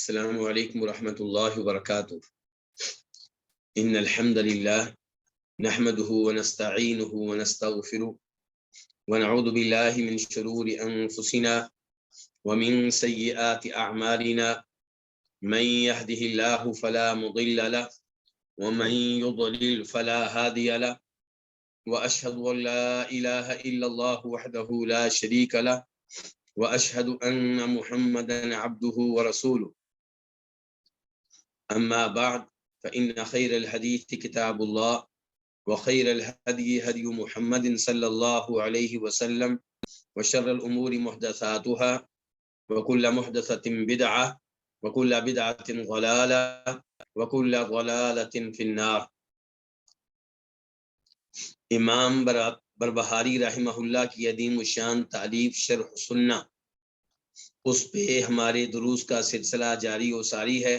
السلام علیکم ورحمۃ اللہ وبرکاتہ ان الحمد للہ نحمده ونستعینه ونستغفره ونعوذ باللہ من شرور انفسنا ومن سیئات اعمالنا من يهده الله فلا مضل له ومن يضلل فلا هادي له واشهد ان لا اله الا الله وحده لا شريك له واشهد ان محمدا عبده ورسوله أما بعد فإن خير الحديث كتاب الله وخير الهدي هدي محمد صلى الله عليه وسلم وشر الأمور محدثاتها وكل محدثة بدعة وكل بدعة ضلالة وكل ضلالة في النار۔ امام بربہاری رحمہ اللہ کی عظیم الشان تالیف شرح سنہ، اس پہ ہمارے دروس کا سلسلہ جاری و ساری ہے،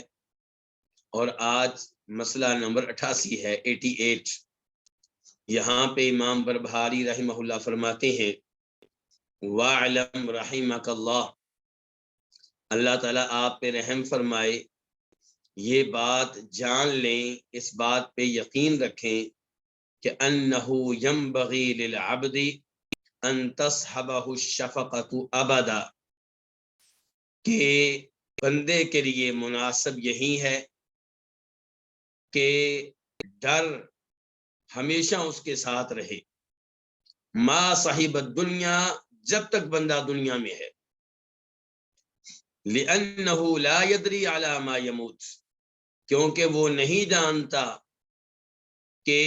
اور آج مسئلہ نمبر 88 ہے، 88۔ یہاں پہ امام بربہاری رحمہ اللہ فرماتے ہیں وَاعْلَمْ رحمک اللہ، اللہ تعالیٰ آپ پہ رحم فرمائے، یہ بات جان لیں، اس بات پہ یقین رکھیں کہ انَّهُ يَنبَغِي لِلْعَبْدِ أَن تَصْحَبَهُ الشَّفَقَةُ أَبَدًا، کہ بندے کے لیے مناسب یہی ہے کہ ڈر ہمیشہ اس کے ساتھ رہے، ما صاحب الدنیا، جب تک بندہ دنیا میں ہے، لِأَنَّهُ لَا يَدْرِي عَلَى مَا يَمُوتُ، کیونکہ وہ نہیں جانتا کہ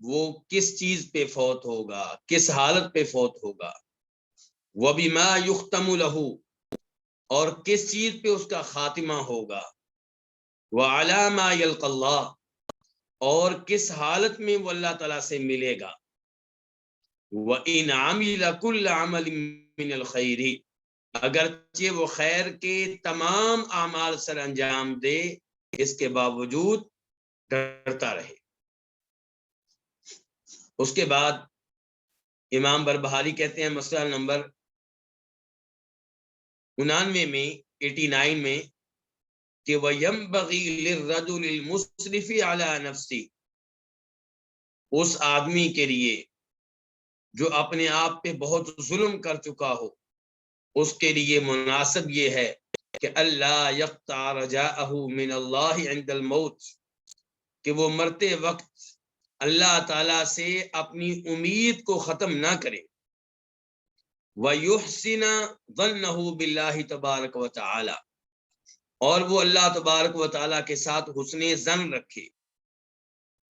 وہ کس چیز پہ فوت ہوگا، کس حالت پہ فوت ہوگا، وَبِمَا يُخْتَمُ لَهُ، اور کس چیز پہ اس کا خاتمہ ہوگا، وَعَلَى مَا يَلْقَى اللَّهُ، اور کس حالت میں وہ اللہ تعالیٰ سے ملے گا، وَإِنْ عَمِلَ كُلَّ عَمَلٍ مِّنَ الْخَيْرِ، اگرچہ وہ خیر کے تمام اعمال سر انجام دے، اس کے باوجود ڈرتا رہے۔ اس کے بعد امام بربہاری کہتے ہیں مسئلہ نمبر 99 میں 89 میں کہ وَيَنبَغِي لِلرَّجُلِ الْمُسْرِفِ عَلَى نَفْسِهِ، اس آدمی کے لیے جو اپنے آپ پہ بہت ظلم کر چکا ہو، اس کے لیے مناسب یہ ہے کہ اللہ يقطع رجاءه من اللہ عند الموت، کہ وہ مرتے وقت اللہ تعالیٰ سے اپنی امید کو ختم نہ کرے، وَيُحْسِنَ ظَنَّهُ بِاللَّهِ تبارک و تعالی، اور وہ اللہ تبارک و تعالیٰ کے ساتھ حسن ظن رکھے،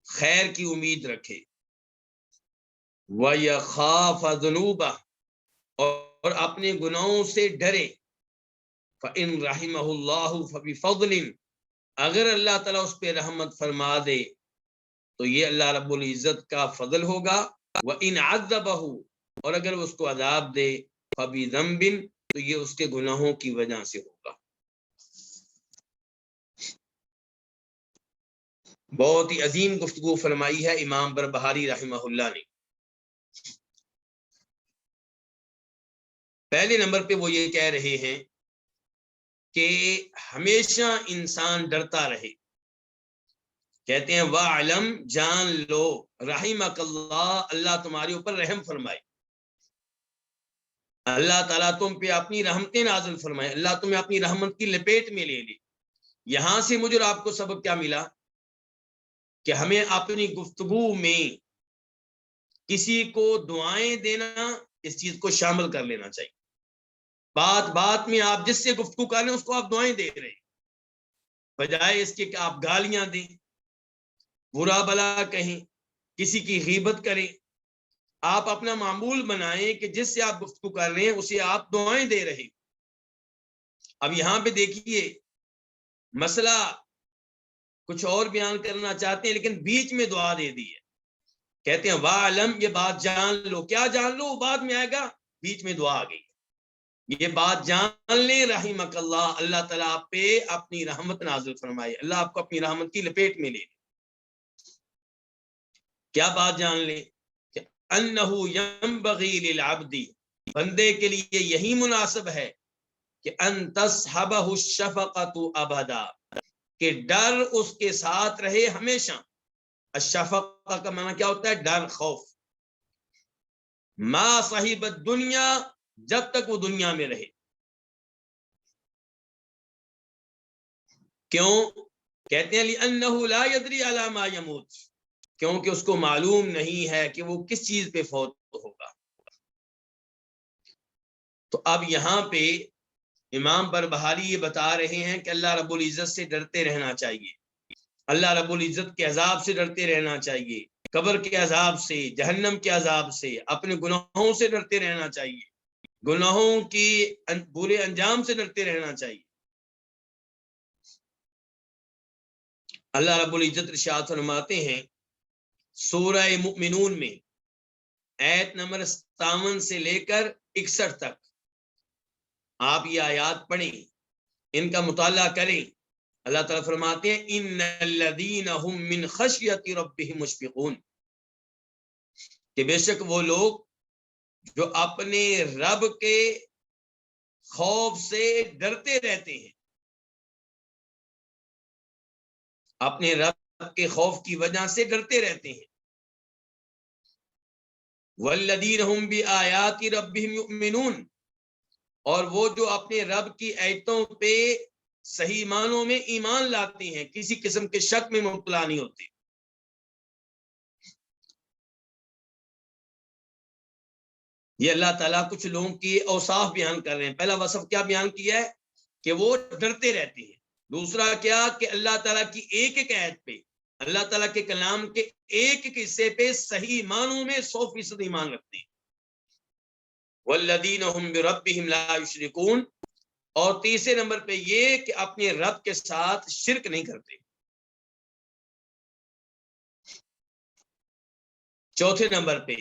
خیر کی امید رکھے، وَيَخَافَ ذُنُوبَهُ، اور اپنے گناہوں سے ڈرے، فَإِن رَحِمَهُ اللَّهُ فَبِفَضْلٍ، اگر اللہ تعالیٰ اس پہ رحمت فرما دے تو یہ اللہ رب العزت کا فضل ہوگا، وَإِنْ عَذَّبَهُ، اور اگر اس کو عذاب دے، فَبِذَنْبٍ، تو یہ اس کے گناہوں کی وجہ سے ہوگا۔ بہت ہی عظیم گفتگو فرمائی ہے امام بربہاری رحمہ اللہ نے۔ پہلے نمبر پہ وہ یہ کہہ رہے ہیں کہ ہمیشہ انسان ڈرتا رہے، کہتے ہیں وَاعْلَمْ، جان لو، رحمک اللہ، اللہ تمہارے اوپر رحم فرمائے، اللہ تعالیٰ تم پہ اپنی رحمتیں نازل فرمائے، اللہ تمہیں اپنی رحمت کی لپیٹ میں لے لے۔ یہاں سے مجھے اور آپ کو سبق کیا ملا کہ ہمیں اپنی گفتگو میں کسی کو دعائیں دینا، اس چیز کو شامل کر لینا چاہیے۔ بات بات میں آپ جس سے گفتگو کر رہے ہیں اس کو آپ دعائیں دے رہے ہیں، بجائے اس کے کہ آپ گالیاں دیں، برا بلا کہیں، کسی کی غیبت کریں۔ آپ اپنا معمول بنائیں کہ جس سے آپ گفتگو کر رہے ہیں اسے آپ دعائیں دے رہے ہیں۔ اب یہاں پہ دیکھیے مسئلہ کچھ اور بیان کرنا چاہتے ہیں لیکن بیچ میں دعا دے دی ہے، کہتے ہیں وَاعْلَمْ، یہ بات جان لو، کیا جان لو وہ بعد میں آئے گا، بیچ میں دعا آ گئی، یہ بات جان لیں رحمک اللہ، اللہ تعالیٰ آپ پہ اپنی رحمت نازل فرمائے، اللہ آپ کو اپنی رحمت کی لپیٹ میں لے۔ کیا بات جان لیں کہ انہ ینبغی للعبد، بندے کے لیے یہی مناسب ہے کہ ان تصحبہ الشفقۃ ابدا، کہ ڈر اس کے ساتھ رہے ہمیشہ. الشفقہ کا معنی کیا ہوتا ہے؟ ڈر، خوف. ما صاحب الدنیا، جب تک وہ دنیا میں رہے. کیوں؟ کہتے ہیں لأنہ لا يدری علی ما یموت، کیونکہ اس کو معلوم نہیں ہے کہ وہ کس چیز پہ فوت ہوگا. تو اب یہاں پہ امام بربہاری یہ بتا رہے ہیں کہ اللہ رب العزت سے ڈرتے رہنا چاہیے، اللہ رب العزت کے عذاب سے ڈرتے رہنا چاہیے، قبر کے عذاب سے، جہنم کے عذاب سے، اپنے گناہوں سے ڈرتے رہنا چاہیے، گناہوں کی برے انجام سے ڈرتے رہنا چاہیے. اللہ رب العزت ارشاد فرماتے ہیں سورہ مؤمنون میں آیت نمبر 57 سے لے کر 61 تک. آپ یہ آیات پڑھیں، ان کا مطالعہ کریں. اللہ تعالیٰ فرماتے ہیں ان الذین هم من خشیۃ ربهم مشفقون، کہ بے شک وہ لوگ جو اپنے رب کے خوف سے ڈرتے رہتے ہیں، اپنے رب کے خوف کی وجہ سے ڈرتے رہتے ہیں. والذین هم بآیات ربهم یؤمنون، اور وہ جو اپنے رب کی آیتوں پہ صحیح معنوں میں ایمان لاتے ہیں، کسی قسم کے شک میں مبتلا نہیں ہوتے. یہ اللہ تعالیٰ کچھ لوگوں کی اوصاف بیان کر رہے ہیں. پہلا وصف کیا بیان کیا ہے؟ کہ وہ ڈرتے رہتے ہیں. دوسرا کیا؟ کہ اللہ تعالیٰ کی ایک ایک آیت پہ، اللہ تعالیٰ کے کلام کے ایک ایک حصے پہ صحیح معنوں میں 100% ایمان رکھتے ہیں. والذین هم بربهم لا یشرکون، اور تیسرے نمبر پہ یہ کہ اپنے رب کے ساتھ شرک نہیں کرتے. چوتھے نمبر پہ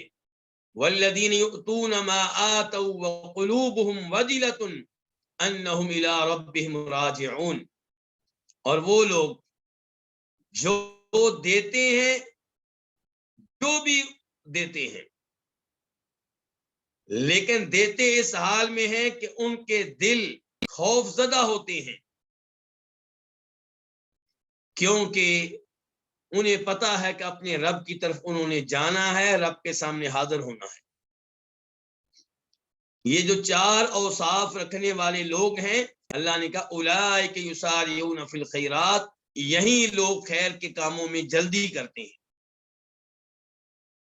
والذین یؤتون ما آتوا وقلوبهم وجلۃ انہم الی ربہم راجعون، اور وہ لوگ جو دیتے ہیں، جو بھی دیتے ہیں، لیکن دیتے اس حال میں ہیں کہ ان کے دل خوف زدہ ہوتے ہیں، کیونکہ انہیں پتا ہے کہ اپنے رب کی طرف انہوں نے جانا ہے، رب کے سامنے حاضر ہونا ہے. یہ جو 4 اوصاف رکھنے والے لوگ ہیں، اللہ نے کہا اولئک یسارعون فی الخیرات، یہی لوگ خیر کے کاموں میں جلدی کرتے ہیں.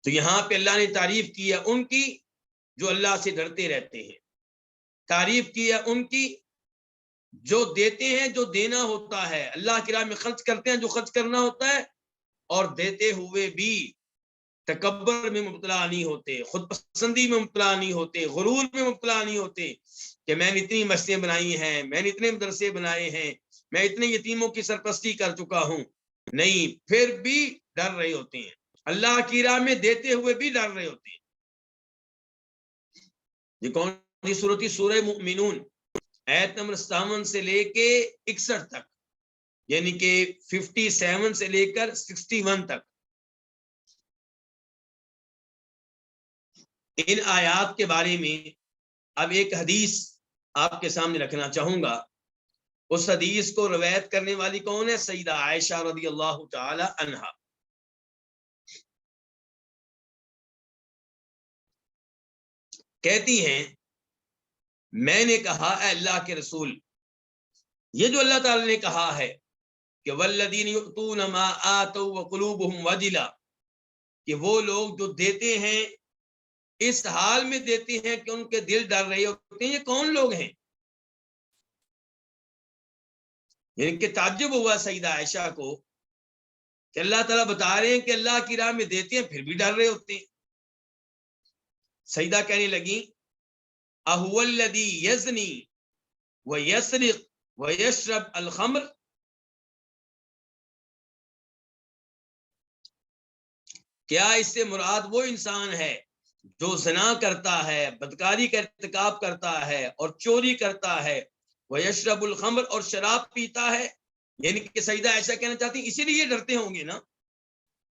تو یہاں پہ اللہ نے تعریف کی ہے ان کی جو اللہ سے ڈرتے رہتے ہیں، تعریف کی ہے ان کی جو دیتے ہیں، جو دینا ہوتا ہے، اللہ کی راہ میں خرچ کرتے ہیں جو خرچ کرنا ہوتا ہے، اور دیتے ہوئے بھی تکبر میں مبتلا نہیں ہوتے، خود پسندی میں مبتلا نہیں ہوتے، غرور میں مبتلا نہیں ہوتے کہ میں نے اتنی مسجدیں بنائی ہیں، میں نے اتنے مدرسے بنائے ہیں، میں اتنے یتیموں کی سرپرستی کر چکا ہوں. نہیں، پھر بھی ڈر رہے ہوتے ہیں، اللہ کی راہ میں دیتے ہوئے بھی ڈر رہے ہوتے ہیں. یہ کون سی سورت؟ سورہ مؤمنون، آیت نمبر 57 سے لے کے 61 تک، یعنی کہ 57 سے لے کر 61 تک. ان آیات کے بارے میں اب ایک حدیث آپ کے سامنے رکھنا چاہوں گا. اس حدیث کو روایت کرنے والی کون ہے؟ سیدہ عائشہ رضی اللہ تعالی عنہا. کہتی ہیں میں نے کہا اے اللہ کے رسول، یہ جو اللہ تعالی نے کہا ہے کہ والذین یؤتون ما آتوا وقلوبهم وجلہ، کہ وہ لوگ جو دیتے ہیں اس حال میں دیتے ہیں کہ ان کے دل ڈر رہے ہوتے ہیں، یہ کون لوگ ہیں؟ یعنی کہ تعجب ہوا سیدہ عائشہ کو کہ اللہ تعالیٰ بتا رہے ہیں کہ اللہ کی راہ میں دیتے ہیں پھر بھی ڈر رہے ہوتے ہیں. سیدہ کہنے لگی اہو الذی یزنی ویسرق ویشرب الخمر، کیا اس سے مراد وہ انسان ہے جو زنا کرتا ہے، بدکاری کا ارتکاب کرتا ہے اور چوری کرتا ہے، ویشرب الخمر، اور شراب پیتا ہے؟ یعنی کہ سیدہ عائشہ کہنا چاہتی ہیں اسی لیے ڈرتے ہوں گے نا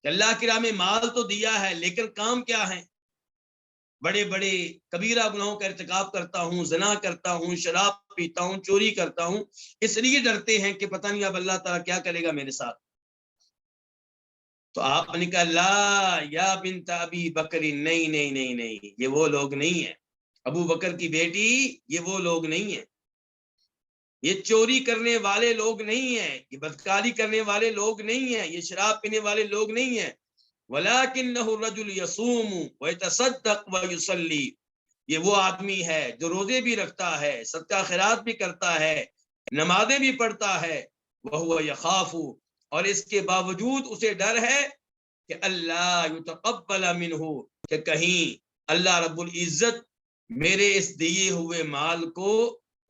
کہ اللہ کی راہ میں مال تو دیا ہے لیکن کام کیا ہے؟ بڑے بڑے کبیرہ گناہوں کا ارتکاب کرتا ہوں، زنا کرتا ہوں، شراب پیتا ہوں، چوری کرتا ہوں، اس لیے ڈرتے ہیں کہ پتہ نہیں اب اللہ تعالیٰ کیا کرے گا میرے ساتھ۔ تو آپ نے کہا لا یا بنت ابی بکر، نہیں نہیں نہیں نہیں، یہ وہ لوگ نہیں ہیں، ابو بکر کی بیٹی یہ وہ لوگ نہیں ہیں، یہ چوری کرنے والے لوگ نہیں ہیں، یہ بدکاری کرنے والے لوگ نہیں ہیں، یہ شراب پینے والے لوگ نہیں ہیں، وَلَكِنَّهُ الرَّجُلُ يَصُومُ وَيَتَصَدَّقُ وَيُصَلِّي، یہ وہ آدمی ہے جو روزے بھی رکھتا ہے، صدقہ خیرات بھی کرتا ہے، نمازیں بھی پڑھتا ہے، وَهُوَ يَخَافُ، اور اس کے باوجود اسے ڈر ہے کہ اللہ يتقبل منہ، کہ کہیں اللہ رب العزت میرے اس دیے ہوئے مال کو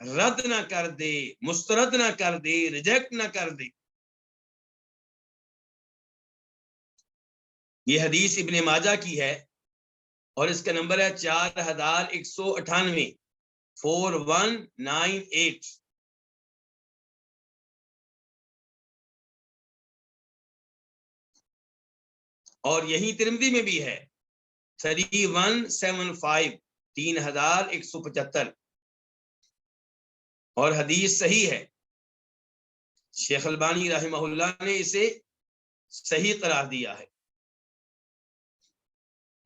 رد نہ کر دے، مسترد نہ کر دے، ریجیکٹ نہ کر دے۔ یہ حدیث ابن ماجہ کی ہے اور اس کا نمبر ہے 4198، 4198۔ اور یہی ترمذی میں بھی ہے 3175، 3175، اور حدیث صحیح ہے، شیخ البانی رحمہ اللہ نے اسے صحیح قرار دیا ہے۔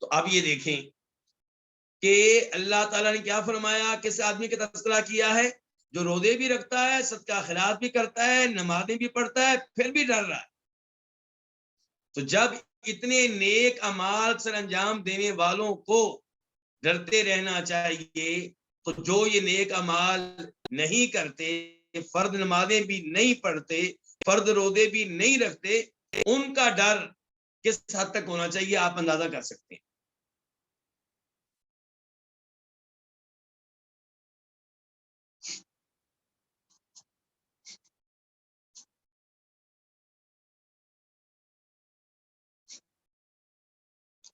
تو اب یہ دیکھیں کہ اللہ تعالیٰ نے کیا فرمایا، کس آدمی کا تذکرہ کیا ہے، جو روزے بھی رکھتا ہے، صدقہ خیرات بھی کرتا ہے، نمازیں بھی پڑھتا ہے، پھر بھی ڈر رہا ہے۔ تو جب اتنے نیک اعمال سر انجام دینے والوں کو ڈرتے رہنا چاہیے، تو جو یہ نیک اعمال نہیں کرتے، فرض نمازیں بھی نہیں پڑھتے، فرض روزے بھی نہیں رکھتے، ان کا ڈر کس حد تک ہونا چاہیے آپ اندازہ کر سکتے ہیں۔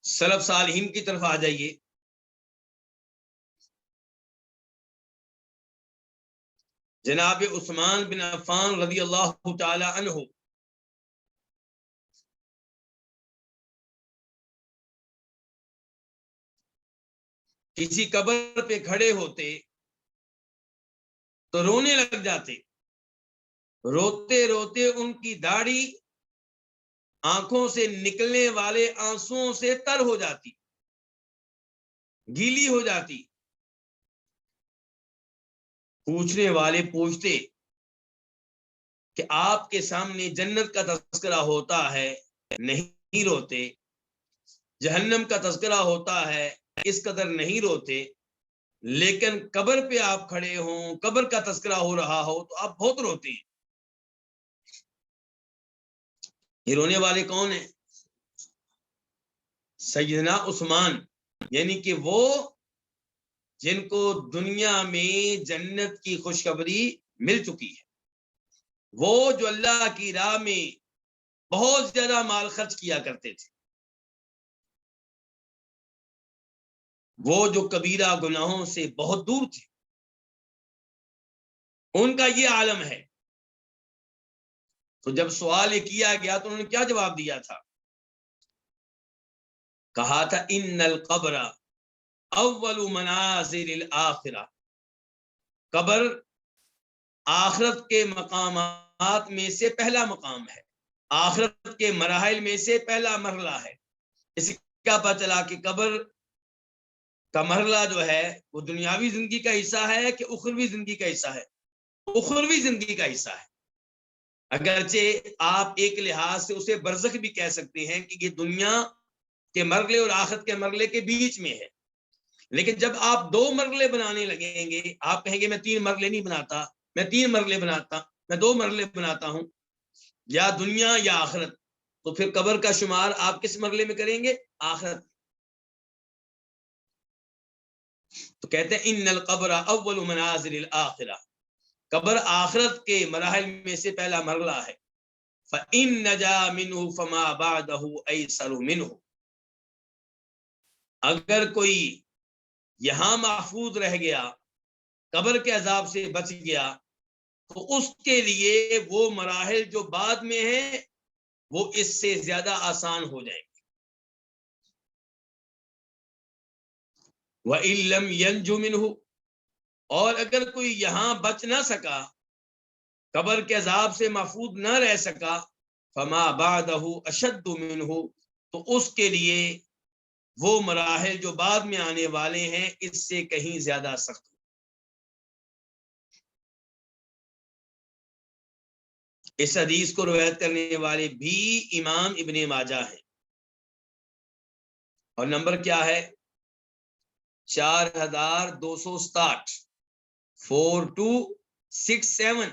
سلف صالحین کی طرف آ جائیے۔ جناب عثمان بن عفان رضی اللہ تعالی عنہ کسی قبر پہ کھڑے ہوتے تو رونے لگ جاتے، روتے روتے ان کی داڑھی آنکھوں سے نکلنے والے آنسوؤں سے تر ہو جاتی، گیلی ہو جاتی۔ پوچھنے والے پوچھتے کہ آپ کے سامنے جنت کا تذکرہ ہوتا ہے، نہیں روتے، جہنم کا تذکرہ ہوتا ہے، اس قدر نہیں روتے، لیکن قبر پہ آپ کھڑے ہوں، قبر کا تذکرہ ہو رہا ہو تو آپ بہت روتے ہیں۔ یہ رونے والے کون ہیں؟ سیدنا عثمان، یعنی کہ وہ جن کو دنیا میں جنت کی خوشخبری مل چکی ہے، وہ جو اللہ کی راہ میں بہت زیادہ مال خرچ کیا کرتے تھے، وہ جو کبیرہ گناہوں سے بہت دور تھے، ان کا یہ عالم ہے۔ تو جب سوال یہ کیا گیا تو انہوں نے کیا جواب دیا تھا؟ کہا تھا ان القبر اول منازل الاخرہ، قبر آخرت کے مقامات میں سے پہلا مقام ہے، آخرت کے مراحل میں سے پہلا مرحلہ ہے۔ اس کا پتہ چلا کہ قبر کا مرحلہ جو ہے وہ دنیاوی زندگی کا حصہ ہے کہ اخروی زندگی کا حصہ ہے؟ اخروی زندگی کا حصہ ہے۔ اگرچہ آپ ایک لحاظ سے اسے برزخ بھی کہہ سکتے ہیں کہ یہ دنیا کے مرحلے اور آخرت کے مرحلے کے بیچ میں ہے، لیکن جب آپ دو مرحلے بنانے لگیں گے، آپ کہیں گے میں 3 مرحلے نہیں بناتا، میں 3 مرحلے بناتا، میں 2 مرحلے بناتا ہوں، یا دنیا یا آخرت، تو پھر قبر کا شمار آپ کس مرحلے میں کریں گے؟ آخرت۔ تو کہتے ہیں ان القبر اول منازل الاخرہ، قبر آخرت کے مراحل میں سے پہلا مرحلہ ہے۔ فَإِن نَجَا مِنْهُ فَمَا بَعْدَهُ أَيْسَرُ مِنْهُ، اگر کوئی یہاں محفوظ رہ گیا، قبر کے عذاب سے بچ گیا، تو اس کے لیے وہ مراحل جو بعد میں ہیں وہ اس سے زیادہ آسان ہو جائیں گے۔ وَإِن لَّمْ يَنْجُ مِنْهُ، اور اگر کوئی یہاں بچ نہ سکا، قبر کے عذاب سے محفوظ نہ رہ سکا، فما بعدہ اشد منہ، تو اس کے لیے وہ مراحل جو بعد میں آنے والے ہیں اس سے کہیں زیادہ سخت۔ اس حدیث کو روایت کرنے والے بھی امام ابن ماجہ ہیں، اور نمبر کیا ہے؟ 4267، 4267۔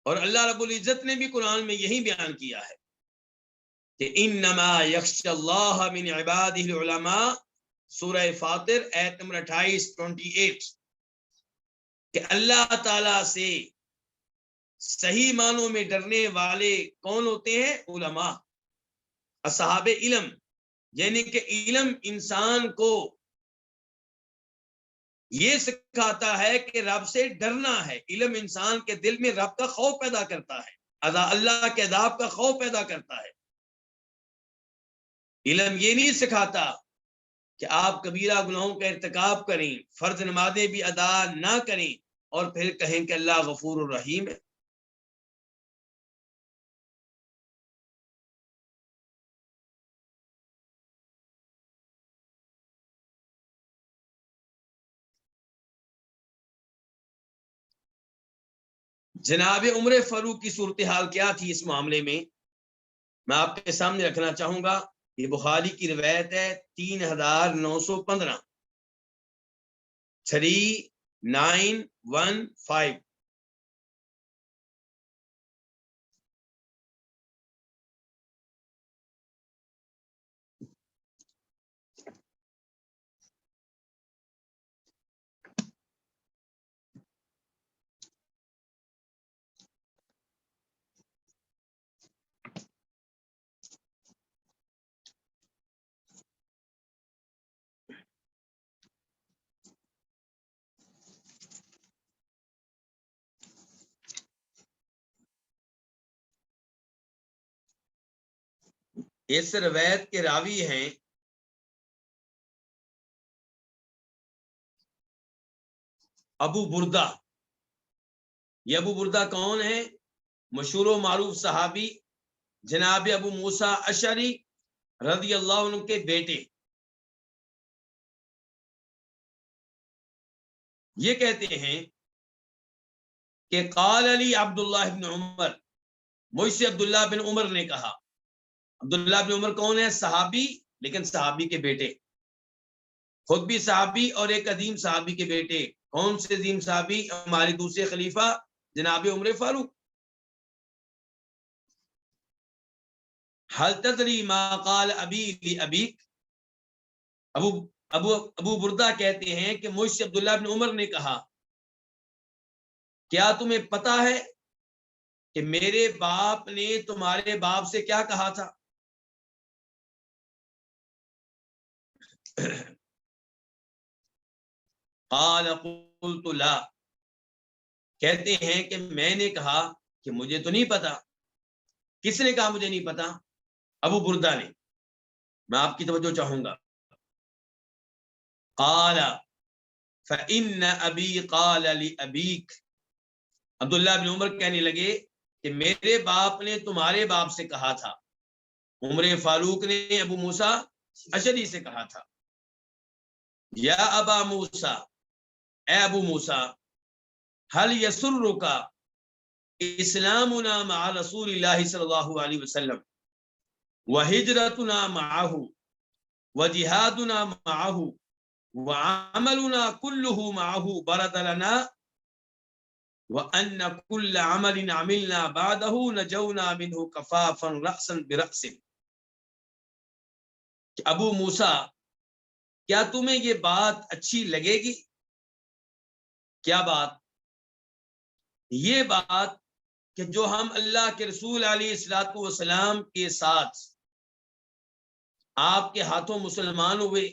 اور اللہ رب العزت نے بھی قرآن میں یہی بیان کیا ہے کہ انما یخشی اللہ من عبادہ العلماء، سورہ فاطر آیت نمبر 28 کہ اللہ تعالی سے صحیح معنوں میں ڈرنے والے کون ہوتے ہیں؟ علماء، اصحاب علم، یعنی کہ علم انسان کو یہ سکھاتا ہے کہ رب سے ڈرنا ہے، علم انسان کے دل میں رب کا خوف پیدا کرتا ہے، اللہ کے عذاب کا خوف پیدا کرتا ہے۔ علم یہ نہیں سکھاتا کہ آپ کبیرہ گناہوں کا ارتکاب کریں، فرض نمازیں بھی ادا نہ کریں اور پھر کہیں کہ اللہ غفور الرحیم ہے۔ جناب عمر فاروق کی صورتحال کیا تھی اس معاملے میں آپ کے سامنے رکھنا چاہوں گا۔ یہ بخاری کی روایت ہے 3915، 3915۔ اس روایت کے راوی ہیں ابو بردہ۔ یہ ابو بردہ کون ہے؟ مشہور و معروف صحابی جناب ابو موسیٰ اشعری رضی اللہ عنہ کے بیٹے۔ یہ کہتے ہیں کہ قال علی عبداللہ بن عمر، مجھ سے عبداللہ بن عمر نے کہا۔ عبداللہ بن عمر کون ہے؟ صحابی، لیکن صحابی کے بیٹے، خود بھی صحابی اور ایک عظیم صحابی کے بیٹے۔ کون سے عظیم صحابی؟ ہمارے دوسرے خلیفہ جناب عمر فاروق۔ حل تدری ما قال ابی لابیک، ابو بردہ کہتے ہیں کہ مجھ سے عبداللہ بن عمر نے کہا کیا تمہیں پتا ہے کہ میرے باپ نے تمہارے باپ سے کیا کہا تھا؟ قال قلت لا، کہتے ہیں کہ میں نے کہا کہ مجھے تو نہیں پتا۔ کس نے کہا مجھے نہیں پتا؟ ابو بردہ نے۔ میں آپ کی توجہ چاہوں گا۔ قال فإن أبي قال لأبيك، عبداللہ بن عمر کہنے لگے کہ میرے باپ نے تمہارے باپ سے کہا تھا۔ عمر فاروق نے ابو موسیٰ اشعری سے کہا تھا یا ابا موسیٰ، اے ابو موسیٰ، هل يسرك اسلامنا مع رسول اللہ صلی اللہ علیہ وسلم وہجرتنا معه وجہادنا معه وعملنا كله معه برد لنا وأن كل عمل عملنا بعده نجونا منه كفافا رأسا برأس۔ ابو موسیٰ، کیا تمہیں یہ بات اچھی لگے گی؟ کیا بات؟ یہ بات کہ جو ہم اللہ کے رسول علیہ الصلوۃ والسلام کے ساتھ آپ کے ہاتھوں مسلمان ہوئے،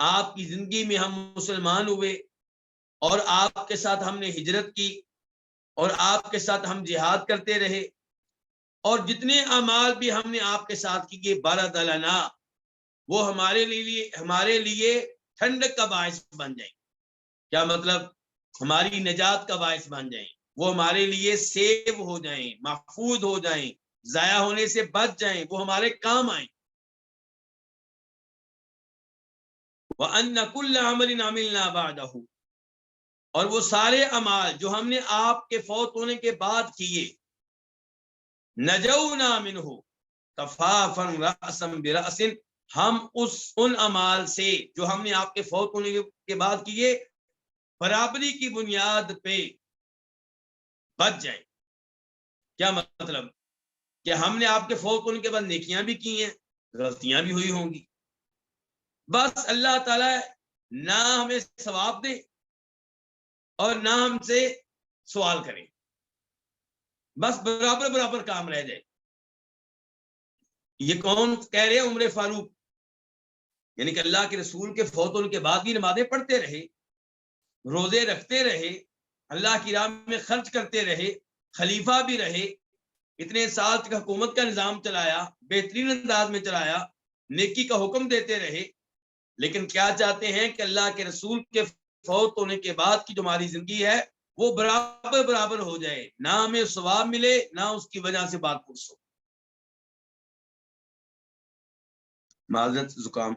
آپ کی زندگی میں ہم مسلمان ہوئے، اور آپ کے ساتھ ہم نے ہجرت کی، اور آپ کے ساتھ ہم جہاد کرتے رہے، اور جتنے اعمال بھی ہم نے آپ کے ساتھ کیے برد لنا، وہ ہمارے لیے ٹھنڈک کا باعث بن جائیں. کیا مطلب؟ ہماری نجات کا باعث بن جائیں، وہ ہمارے لیے سیو ہو جائیں، محفوظ ہو جائیں، ضائع ہونے سے بچ جائیں، وہ ہمارے کام آئیں. وَأَنَّ كُلَّ عَمَلٍ عَمِلْنَا بَعْدَهُ، اور وہ سارے اعمال جو ہم نے آپ کے فوت ہونے کے بعد کیے، نجونا منہ کفافا رأسا برأس، ہم ان اعمال سے جو ہم نے آپ کے فوت ہونے کے بعد کیے برابری کی بنیاد پہ بچ جائیں. کیا مطلب؟ کہ ہم نے آپ کے فوت ہونے کے بعد نیکیاں بھی کی ہیں، غلطیاں بھی ہوئی ہوں گی، بس اللہ تعالیٰ نہ ہمیں ثواب دے اور نہ ہم سے سوال کریں، بس برابر برابر کام رہ جائے. یہ کون کہہ رہے ہیں؟ عمر فاروق، یعنی کہ اللہ کے رسول کے فوت ہونے کے بعد بھی نمازیں پڑھتے رہے، روزے رکھتے رہے، اللہ کی راہ میں خرچ کرتے رہے، خلیفہ بھی رہے، اتنے سال تک حکومت کا نظام چلایا، بہترین انداز میں چلایا، نیکی کا حکم دیتے رہے. لیکن کیا چاہتے ہیں کہ اللہ کے رسول کے فوت ہونے کے بعد کی جو ہماری زندگی ہے وہ برابر برابر ہو جائے، نہ ہمیں ثواب ملے نہ اس کی وجہ سے بات پرس ہو. معذرت، زکام.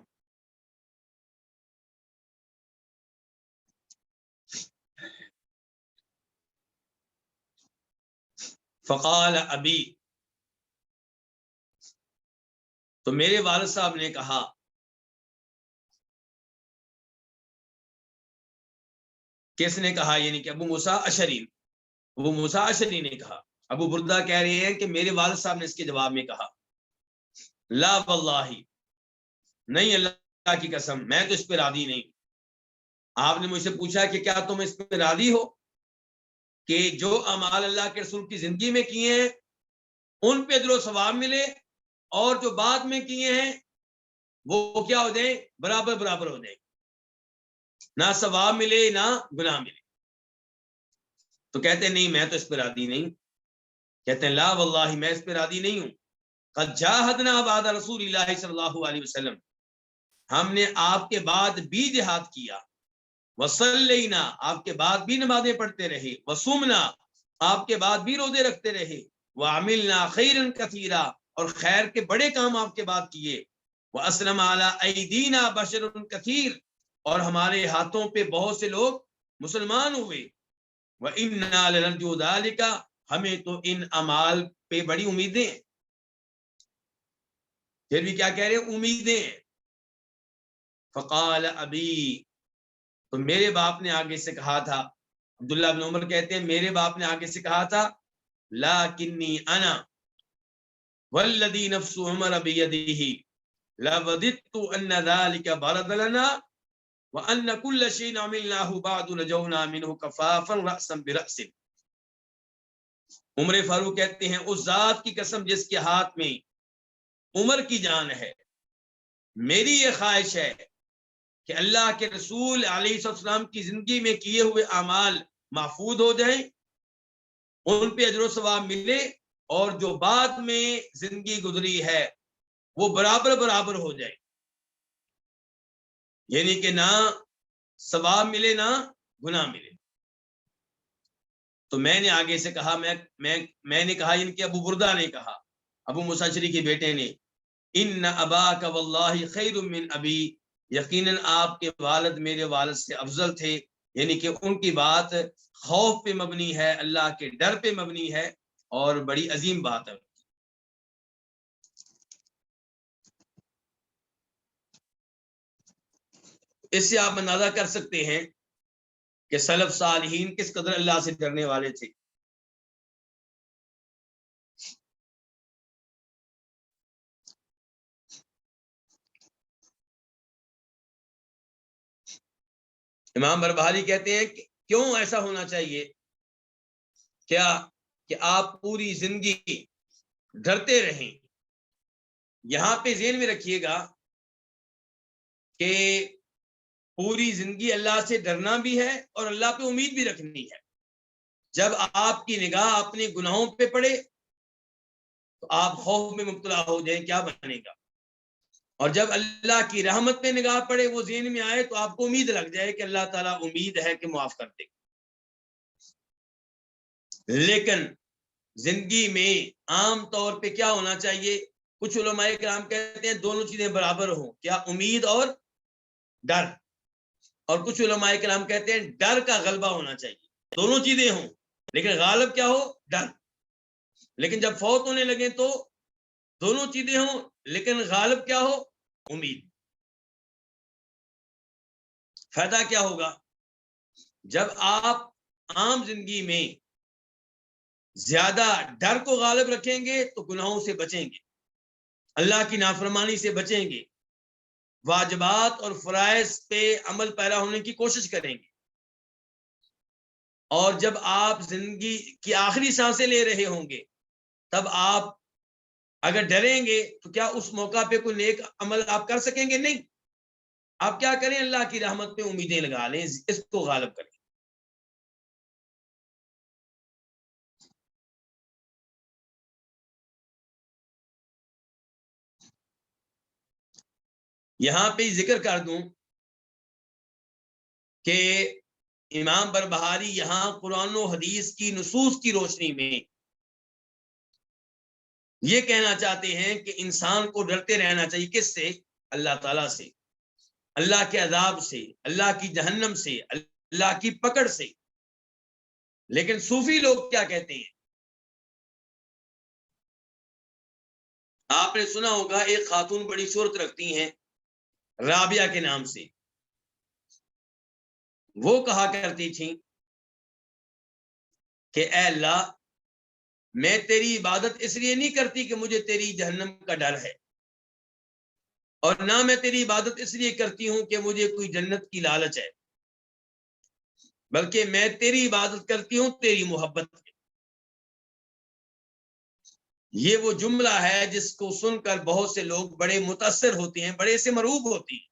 فقال ابی، تو میرے والد صاحب نے کہا، کس نے کہا؟ یعنی کہ ابو موسیٰ اشعری نے کہا. ابو بردہ کہہ رہے ہیں کہ میرے والد صاحب نے اس کے جواب میں کہا، لا واللہ، نہیں اللہ کی قسم، میں تو اس پہ راضی نہیں. آپ نے مجھ سے پوچھا کہ کیا تم اس پہ راضی ہو کہ جو اعمال اللہ کے رسول کی زندگی میں کیے ہیں ان پہ اجر و ثواب ملے، اور جو بعد میں کیے ہیں وہ کیا ہو جائیں؟ برابر برابر ہو جائیں، نہ ثواب ملے نہ گناہ ملے. تو کہتے ہیں نہیں میں تو اس پہ راضی نہیں. کہتے ہیں لا واللہ، میں اس پہ راضی نہیں ہوں. قد جاہدنا بعد رسول اللہ صلی اللہ علیہ وسلم، ہم نے آپ کے بعد بھی جہاد کیا. وصلینا، آپ کے بعد بھی نمازیں پڑھتے رہے. وصومنا، آپ کے بعد بھی روزے رکھتے رہے. وعملنا خیرا کثیرا، اور خیر کے بڑے کام آپ کے بعد کیے. واسلم علی ایدینا بشر کثیر، اور ہمارے ہاتھوں پہ بہت سے لوگ مسلمان ہوئے. وَإِنَّا لَنَرْجُو ذَلِكَ، ہمیں تو ان اعمال پہ بڑی امیدیں ہیں. پھر بھی کیا کہہ رہے ہیں؟ امیدیں ہیں. فقال ابی، تو میرے باپ نے آگے سے کہا تھا، عبداللہ بن عمر کہتے ہیں میرے باپ نے آگے سے کہا تھا، لَكِنِّي أَنَا وَالَّذِي نَفْسُ عُمَرَ بِيَدِهِ لَوَدِدتُّ أَنَّ ذَلِكَ بَرَدَ لَنَا وَأَنَّ كُلَّ شَيْءٍ عَمِلْنَاهُ بَعْدُ نَجَوْنَا مِنْهُ كَفَافًا رَأْسًا بِرَأْسٍ. عمر فاروق کہتے ہیں اس ذات کی قسم جس کے ہاتھ میں عمر کی جان ہے، میری یہ خواہش ہے کہ اللہ کے رسول علیہ السلام کی زندگی میں کیے ہوئے اعمال محفوظ ہو جائیں، ان پہ اجر و ثواب ملے، اور جو بعد میں زندگی گزری ہے وہ برابر برابر ہو جائے، یعنی کہ نہ ثواب ملے نہ گناہ ملے. تو میں نے آگے سے کہا، میں نے کہا، ان کے ابو بردہ نے کہا، ابو موسیٰ اشعری کے بیٹے نے، ان اباک واللہ خیر من ابی، یقیناً آپ کے والد میرے والد سے افضل تھے. یعنی کہ ان کی بات خوف پہ مبنی ہے، اللہ کے ڈر پہ مبنی ہے، اور بڑی عظیم بات ہے. اس سے آپ اندازہ کر سکتے ہیں کہ سلف صالحین کس قدر اللہ سے ڈرنے والے تھے. امام بربہاری کہتے ہیں کہ کیوں ایسا ہونا چاہیے؟ کیا کہ آپ پوری زندگی ڈرتے رہیں. یہاں پہ ذہن میں رکھیے گا کہ پوری زندگی اللہ سے ڈرنا بھی ہے اور اللہ پہ امید بھی رکھنی ہے. جب آپ کی نگاہ اپنے گناہوں پہ پڑے تو آپ خوف میں مبتلا ہو جائیں کیا بنے گا. اور جب اللہ کی رحمت میں نگاہ پڑے وہ ذہن میں آئے تو آپ کو امید لگ جائے کہ اللہ تعالیٰ امید ہے کہ معاف کر دے گا. لیکن زندگی میں عام طور پہ کیا ہونا چاہیے؟ کچھ علماء کرام کہتے ہیں دونوں چیزیں برابر ہوں. کیا؟ امید اور ڈر. اور کچھ علماء کرام کہتے ہیں ڈر کا غلبہ ہونا چاہیے. دونوں چیزیں ہوں لیکن غالب کیا ہو؟ ڈر. لیکن جب فوت ہونے لگے تو دونوں چیزیں ہوں لیکن غالب کیا ہو؟ امید. فائدہ کیا ہوگا؟ جب آپ عام زندگی میں زیادہ ڈر کو غالب رکھیں گے تو گناہوں سے بچیں گے، اللہ کی نافرمانی سے بچیں گے، واجبات اور فرائض پہ عمل پیرا ہونے کی کوشش کریں گے. اور جب آپ زندگی کی آخری سانسیں لے رہے ہوں گے تب آپ اگر ڈریں گے تو کیا اس موقع پہ کوئی نیک عمل آپ کر سکیں گے؟ نہیں. آپ کیا کریں؟ اللہ کی رحمت پہ امیدیں لگا لیں، اس کو غالب کریں. یہاں پہ ذکر کر دوں کہ امام بربہاری یہاں قرآن و حدیث کی نصوص کی روشنی میں یہ کہنا چاہتے ہیں کہ انسان کو ڈرتے رہنا چاہیے. کس سے؟ اللہ تعالیٰ سے، اللہ کے عذاب سے، اللہ کی جہنم سے، اللہ کی پکڑ سے. لیکن صوفی لوگ کیا کہتے ہیں؟ آپ نے سنا ہوگا ایک خاتون بڑی شہرت رکھتی ہیں رابعہ کے نام سے. وہ کہا کرتی تھیں کہ اے اللہ میں تیری عبادت اس لیے نہیں کرتی کہ مجھے تیری جہنم کا ڈر ہے، اور نہ میں تیری عبادت اس لیے کرتی ہوں کہ مجھے کوئی جنت کی لالچ ہے، بلکہ میں تیری عبادت کرتی ہوں تیری محبت میں. یہ وہ جملہ ہے جس کو سن کر بہت سے لوگ بڑے متاثر ہوتے ہیں، بڑے سے مرعوب ہوتے ہیں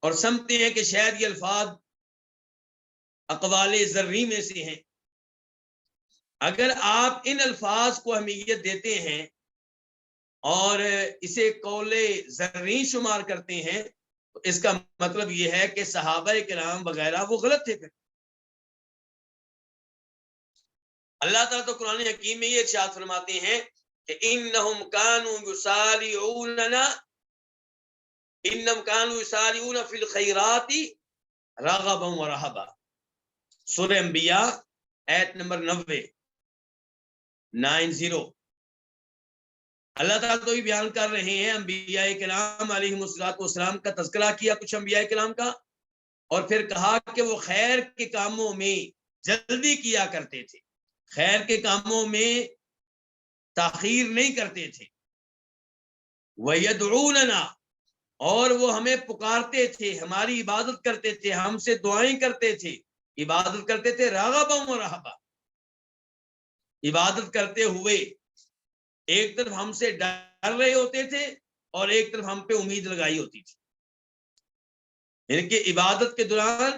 اور سمجھتے ہیں کہ شاید یہ الفاظ اقوال ذری میں سے ہیں. اگر آپ ان الفاظ کو اہمیت دیتے ہیں اور اسے قول ذری شمار کرتے ہیں تو اس کا مطلب یہ ہے کہ صحابہ کرام وغیرہ وہ غلط تھے. پھر اللہ تعالیٰ تو قرآن حکیم میں یہ ارشاد فرماتے ہیں کہ انہم کانوا یسارعون فی الخیرات رغبا ورہبا. سورہ انبیاء آیت نمبر 90. اللہ تعالیٰ تو یہ بیان کر رہے ہیں انبیاء کرام علیہم الصلوۃ والسلام کا تذکرہ کیا کچھ انبیاء کرام کا، اور پھر کہا کہ وہ خیر کے کاموں میں جلدی کیا کرتے تھے، خیر کے کاموں میں تاخیر نہیں کرتے تھے. وَيَدْعُونَنَا، اور وہ ہمیں پکارتے تھے، ہماری عبادت کرتے تھے، ہم سے دعائیں کرتے تھے، عبادت کرتے تھے راغبا ورہبا. عبادت کرتے ہوئے ایک طرف ہم سے ڈر رہے ہوتے تھے اور ایک طرف ہم پہ امید لگائی ہوتی تھی. یعنی کہ عبادت کے دوران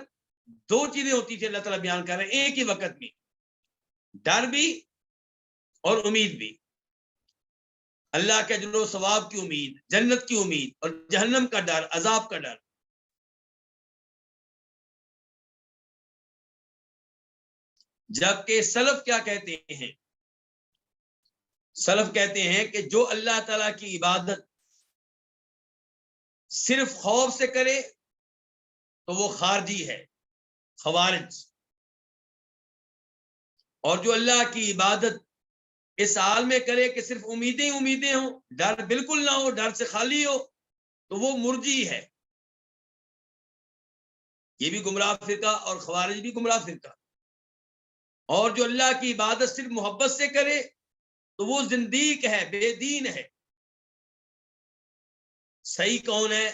دو چیزیں ہوتی تھی اللہ تعالیٰ بیان کر رہے ہیں ایک ہی وقت میں، ڈر بھی اور امید بھی. اللہ کے اجر و ثواب کی امید، جنت کی امید، اور جہنم کا ڈر، عذاب کا ڈر. جبکہ سلف کیا کہتے ہیں؟ سلف کہتے ہیں کہ جو اللہ تعالیٰ کی عبادت صرف خوف سے کرے تو وہ خارجی ہے، خوارج. اور جو اللہ کی عبادت اس حال میں کرے کہ صرف امیدیں ہوں، ڈر بالکل نہ ہو، ڈر سے خالی ہو، تو وہ مرجی ہے. یہ بھی گمراہ فرقہ اور خوارج بھی گمراہ فرقہ. اور جو اللہ کی عبادت صرف محبت سے کرے تو وہ زندیق ہے، بے دین ہے. صحیح کون ہے؟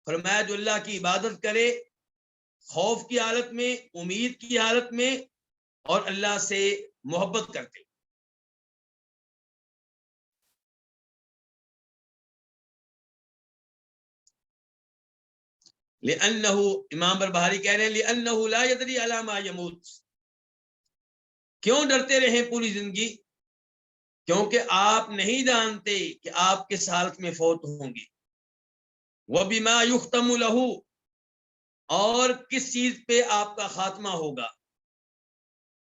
فرمایا جو اللہ کی عبادت کرے خوف کی حالت میں، امید کی حالت میں، اور اللہ سے محبت کرتے. لأنہ، امام بربہاری کہہ رہے ہیں لأنہ لا يدری علی ما یموت. کیوں ڈرتے رہیں پوری زندگی؟ کیونکہ آپ نہیں جانتے کہ آپ کس حالت میں فوت ہوں گے. وَبِمَا يُخْتَمُ لَهُ، اور کس چیز پہ آپ کا خاتمہ ہوگا.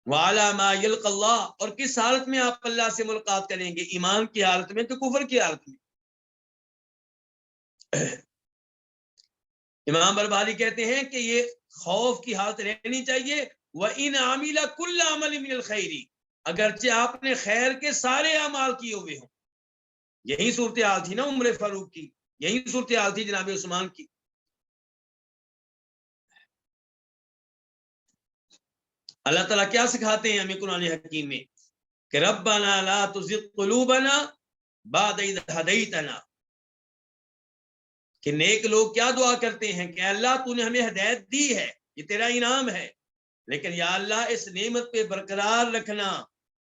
وَعَلَى مَا يَلْقَ اللَّهُ، اور کس حالت میں آپ اللہ سے ملاقات کریں گے، ایمان کی حالت میں کہ کفر کی حالت میں. امام بربہاری کہتے ہیں کہ یہ خوف کی حالت رہنی چاہیے. وَإِنْ عَمِلَ كُلَّ عَمَلٍ مِنَ الْخَيْرِ، اگرچہ آپ نے خیر کے سارے اعمال کیے ہوئے ہوں. یہی صورتحال تھی نا عمر فاروق کی، یہی صورتحال تھی جناب عثمان کی. اللہ تعالیٰ کیا سکھاتے ہیں ہمیں قرآن حکیم میں کہ ربنا لا تزغ قلوبنا بعد اذ ہدیتنا، کہ نیک لوگ کیا دعا کرتے ہیں کہ اللہ تو نے ہمیں ہدایت دی ہے، یہ تیرا انعام ہے، لیکن یا اللہ اس نعمت پہ برقرار رکھنا،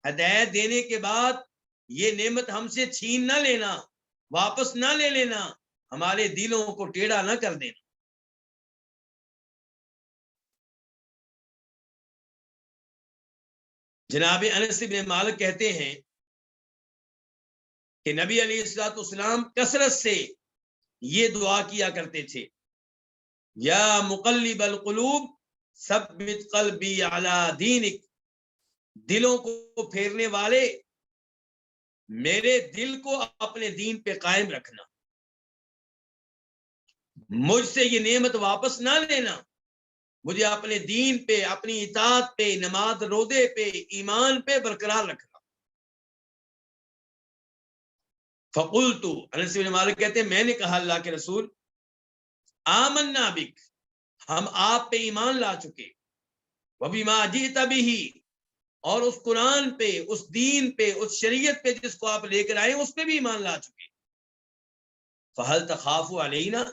ہدایت دینے کے بعد یہ نعمت ہم سے چھین نہ لینا، واپس نہ لے لینا، ہمارے دلوں کو ٹیڑھا نہ کر دینا. جناب انس بن مالک کہتے ہیں کہ نبی علیہ الصلوۃ والسلام کثرت سے یہ دعا کیا کرتے تھے، یا مقلب القلوب ثبت قلبی علی دینک، دلوں کو پھیرنے والے میرے دل کو اپنے دین پہ قائم رکھنا، مجھ سے یہ نعمت واپس نہ لینا، مجھے اپنے دین پہ، اپنی اطاعت پہ، نماز روزے پہ، ایمان پہ برقرار رکھنا. فقلت، انس بن مالک کہتے ہیں میں نے کہا اللہ کے رسول، آمنا بک، ہم آپ پہ ایمان لا چکے، وبما جئت بہ، اور اس قرآن پہ، اس دین پہ، اس شریعت پہ جس کو آپ لے کر آئے اس پہ بھی ایمان لا چکے. فہل تخاف علینا،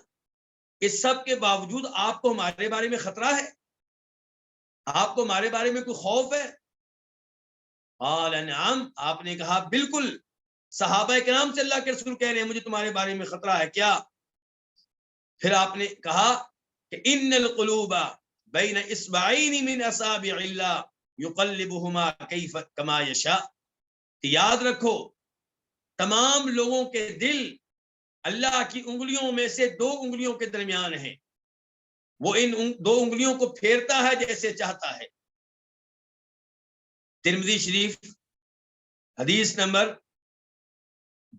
اس سب کے باوجود آپ کو ہمارے بارے میں خطرہ ہے، آپ کو ہمارے بارے میں کوئی خوف ہے؟ قال نعم، آپ نے کہا بالکل. صحابہ کرام سے اللہ کے رسول کہہ رہے ہیں مجھے تمہارے بارے میں خطرہ ہے. کیا؟ پھر آپ نے کہا کہ ان القلوب بین اصبعین من اصابع اللہ یقلبہما کیف کما یشاء، یاد رکھو تمام لوگوں کے دل اللہ کی انگلیوں میں سے دو انگلیوں کے درمیان ہیں، وہ ان دو انگلیوں کو پھیرتا ہے جیسے چاہتا ہے. ترمذی شریف حدیث نمبر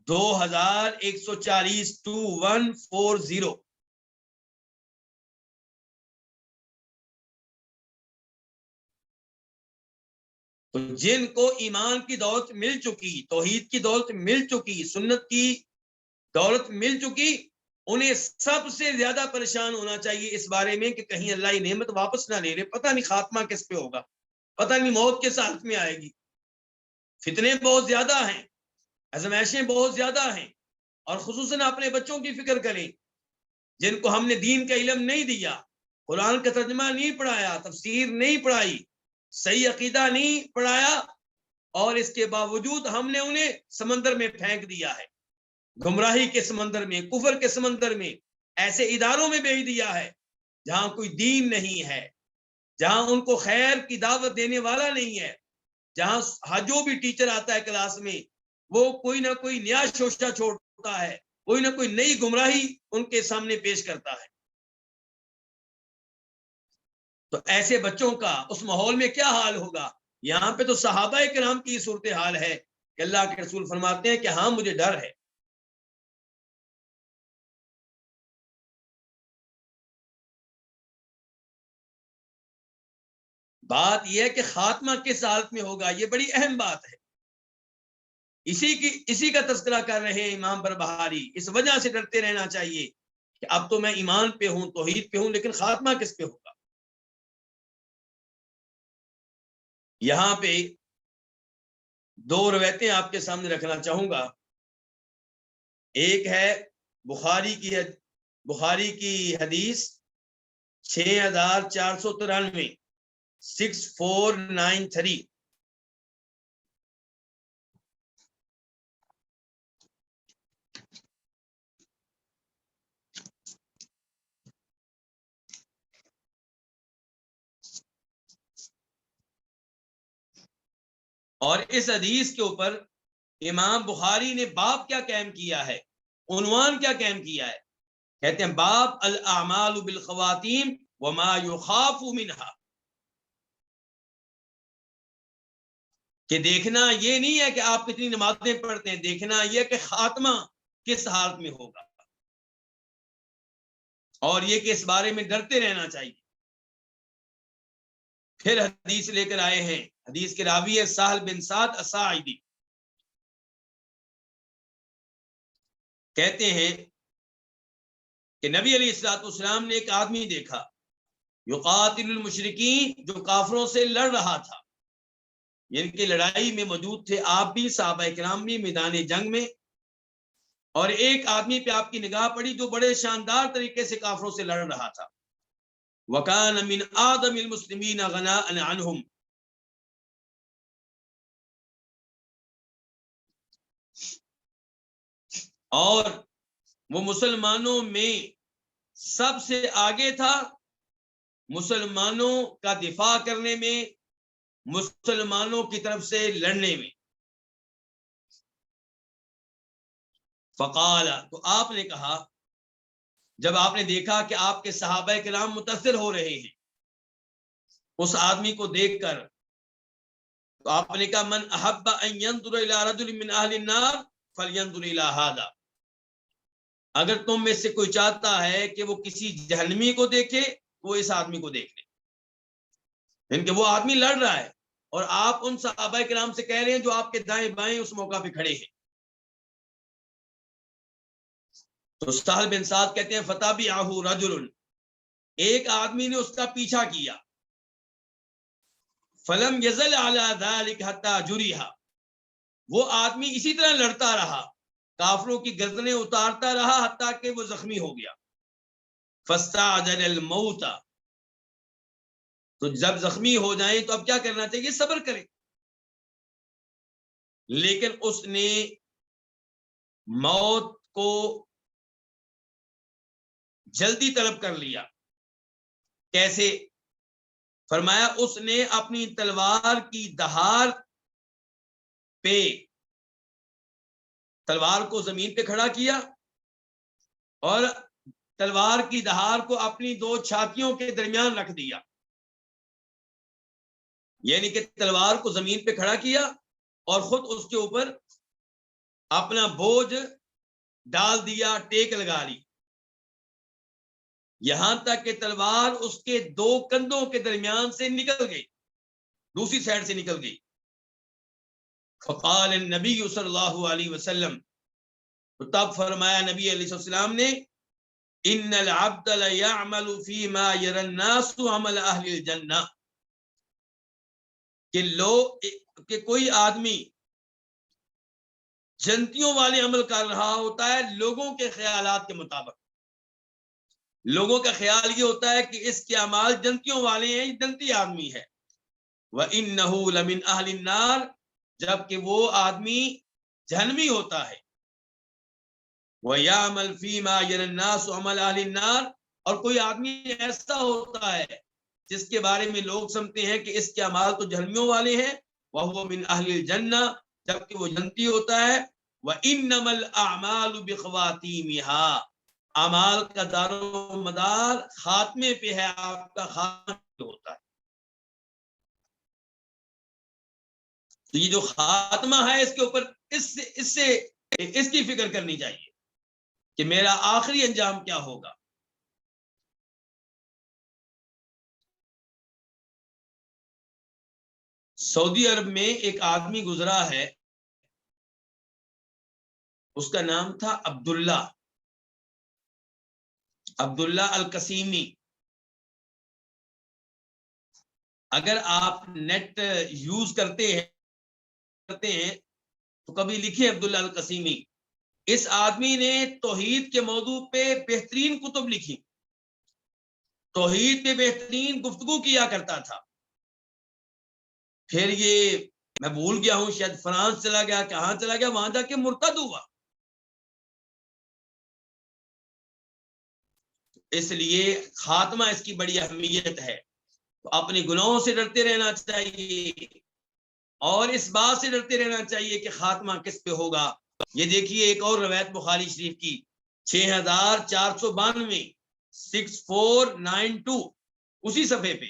2140 2140. تو جن کو ایمان کی دولت مل چکی، توحید کی دولت مل چکی، سنت کی دولت مل چکی، انہیں سب سے زیادہ پریشان ہونا چاہیے اس بارے میں کہ کہیں اللہ یہ نعمت واپس نہ لے لے. پتہ نہیں خاتمہ کس پہ ہوگا، پتہ نہیں موت کس حالت میں آئے گی. فتنے بہت زیادہ ہیں، آزمائشیں بہت زیادہ ہیں، اور خصوصاً اپنے بچوں کی فکر کریں جن کو ہم نے دین کا علم نہیں دیا، قرآن کا ترجمہ نہیں پڑھایا، تفسیر نہیں پڑھائی، صحیح عقیدہ نہیں پڑھایا، اور اس کے باوجود ہم نے انہیں سمندر میں پھینک دیا ہے، گمراہی کے سمندر میں، کفر کے سمندر میں، ایسے اداروں میں بھیج دیا ہے جہاں کوئی دین نہیں ہے، جہاں ان کو خیر کی دعوت دینے والا نہیں ہے، جہاں جو بھی ٹیچر آتا ہے کلاس میں وہ کوئی نہ کوئی نیا شوشہ چھوڑتا ہے، کوئی نہ کوئی نئی گمراہی ان کے سامنے پیش کرتا ہے. تو ایسے بچوں کا اس ماحول میں کیا حال ہوگا؟ یہاں پہ تو صحابہ کرام کی صورتحال ہے کہ اللہ کے رسول فرماتے ہیں کہ ہاں مجھے ڈر ہے. بات یہ ہے کہ خاتمہ کس حالت میں ہوگا، یہ بڑی اہم بات ہے. اسی کا تذکرہ کر رہے ہیں امام بربہاری. اس وجہ سے ڈرتے رہنا چاہیے کہ اب تو میں ایمان پہ ہوں، توحید پہ ہوں، لیکن خاتمہ کس پہ ہوگا. یہاں پہ دو روایتیں آپ کے سامنے رکھنا چاہوں گا. ایک ہے بخاری کی حدیث 6493 6493. اور اس حدیث کے اوپر امام بخاری نے باب کیا قائم کیا ہے، عنوان کیا قائم کیا ہے؟ کہتے ہیں باب الاعمال بالخواتیم وما یخاف منہا، کہ دیکھنا یہ نہیں ہے کہ آپ کتنی نمازیں پڑھتے ہیں، دیکھنا یہ کہ خاتمہ کس حالت میں ہوگا، اور یہ کہ اس بارے میں ڈرتے رہنا چاہیے۔ پھر حدیث لے کر آئے ہیں، حدیث کے راوی ہے سہل بن سعد الساعدی، کہتے ہیں کہ نبی علیہ الصلوۃ والسلام نے ایک آدمی دیکھا یقاتل المشرکین، جو کافروں سے لڑ رہا تھا، یعنی کہ لڑائی میں موجود تھے آپ بھی، صحابہ کرام بھی میدان جنگ میں، اور ایک آدمی پہ آپ کی نگاہ پڑی جو بڑے شاندار طریقے سے کافروں سے لڑ رہا تھا، وَكَانَ مِنْ آدَمِ الْمُسْلِمِينَ غَنَاءً عَنْهُمْ، اور وہ مسلمانوں میں سب سے آگے تھا مسلمانوں کا دفاع کرنے میں، مسلمانوں کی طرف سے لڑنے میں۔ فقال، تو آپ نے کہا، جب آپ نے دیکھا کہ آپ کے صحابہ کرام متاثر ہو رہے ہیں اس آدمی کو دیکھ کر، تو آپ نے کہا من احب ان ينظر الى رجل من اهل النار فلينظر الى هذا، اگر تم میں سے کوئی چاہتا ہے کہ وہ کسی جہنمی کو دیکھے وہ اس آدمی کو دیکھ لے، یعنی کہ وہ آدمی لڑ رہا ہے اور آپ ان صحابہ کرام سے کہہ رہے ہیں جو آپ کے دائیں بائیں اس موقع پہ کھڑے ہیں۔ تو سہل بن سعد کہتے ہیں فتابعہ رجل، ایک آدمی نے اس کا پیچھا کیا، فلم یزل علی ذلک حتی جریحا، وہ آدمی اسی طرح لڑتا رہا، کافروں کی گردنیں اتارتا رہا حتیٰ کہ وہ زخمی ہو گیا۔ فاستعجل الموت، تو جب زخمی ہو جائیں تو اب کیا کرنا چاہیے؟ صبر کریں، لیکن اس نے موت کو جلدی طلب کر لیا۔ کیسے؟ فرمایا اس نے اپنی تلوار کی دھار پہ تلوار کو زمین پہ کھڑا کیا اور تلوار کی دھار کو اپنی دو چھاتیوں کے درمیان رکھ دیا، یعنی کہ تلوار کو زمین پہ کھڑا کیا اور خود اس کے اوپر اپنا بوجھ ڈال دیا، ٹیک لگا لی، یہاں تک کہ تلوار اس کے دو کندھوں کے درمیان سے نکل گئی، دوسری سائڈ سے نکل گئی۔ فقال النبی صلی اللہ علیہ وسلم، تو تب فرمایا نبی علیہ السلام نے ان العبد لیعمل فیما یری الناس عمل اہل الجنہ، کہ کوئی آدمی جنتیوں والے عمل کر رہا ہوتا ہے لوگوں کے خیالات کے مطابق، لوگوں کا خیال یہ ہوتا ہے کہ اس کے اعمال جنتیوں والے ہیں، جنتی آدمی ہے، وَإِنَّهُ لَمِنْ أَهْلِ النَّارِ، جبکہ وہ آدمی جہنمی ہوتا ہے، وَيَعْمَلْ فِي مَا يَرَى النَّاسُ عَمَلَ أَهْلِ النَّارِ، اور کوئی آدمی ایسا ہوتا ہے جس کے بارے میں لوگ سمجھتے ہیں کہ اس کے اعمال تو جہنمیوں والے ہیں، وَهُوَ مِنْ أَهْلِ الْجَنَّةِ، جبکہ وہ جنتی ہوتا ہے، وَإِنَّمَا الْأَعْمَالُ بِخَوَاتِيمِهَا، اعمال کا دار و مدار خاتمے پہ ہے، آپ کا خاتمہ ہوتا ہے۔ تو یہ جو خاتمہ ہے اس کے اوپر اس کی فکر کرنی چاہیے کہ میرا آخری انجام کیا ہوگا۔ سعودی عرب میں ایک آدمی گزرا ہے، اس کا نام تھا عبداللہ القسیمی۔ اگر آپ نیٹ یوز کرتے ہیں تو کبھی لکھیں عبداللہ القسیمی۔ اس آدمی نے توحید کے موضوع پہ بہترین کتب لکھی، توحید پہ بہترین گفتگو کیا کرتا تھا۔ پھر یہ میں بھول گیا ہوں، شاید فرانس چلا گیا، کہاں چلا گیا، وہاں جا کے مرتد ہوا۔ اس لیے خاتمہ اس کی بڑی اہمیت ہے، تو اپنے گناہوں سے ڈرتے رہنا چاہیے اور اس بات سے ڈرتے رہنا چاہیے کہ خاتمہ کس پہ ہوگا. یہ دیکھیے ایک اور روایت بخاری شریف کی 6492 6492 اسی صفحے پہ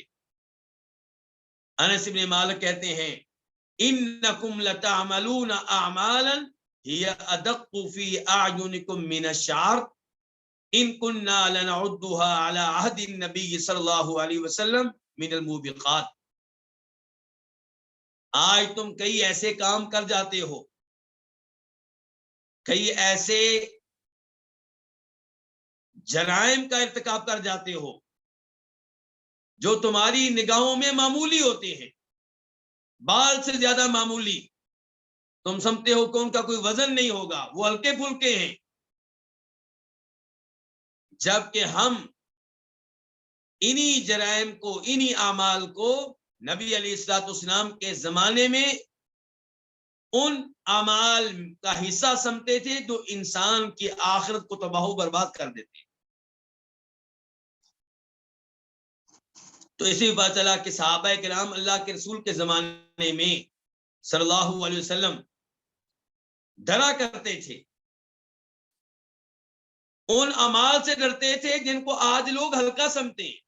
انس بن مالک کہتے ہیں انکم لتعملون اعمالا هي ادق في اعینکم من الشعر ان كنا لنعدها على عهد النبي صلی اللہ علیہ وسلم من الموبقات. آج تم کئی ایسے کام کر جاتے ہو، کئی ایسے جرائم کا ارتکاب کر جاتے ہو جو تمہاری نگاہوں میں معمولی ہوتے ہیں، بال سے زیادہ معمولی. تم سمجھتے ہو کہ ان کا کوئی وزن نہیں ہوگا، وہ ہلکے پھلکے ہیں، جبکہ ہم انہی جرائم کو، انہی اعمال کو نبی علیہ الصلوۃ والسلام کے زمانے میں ان اعمال کا حصہ سمجھتے تھے جو انسان کی آخرت کو تباہ و برباد کر دیتے. تو اسی پتہ چلا کہ صحابہ کرام اللہ کے رسول کے زمانے میں صلی اللہ علیہ وسلم ڈرا کرتے تھے، ان اعمال سے ڈرتے تھے جن کو آج لوگ ہلکا سمجھتے ہیں،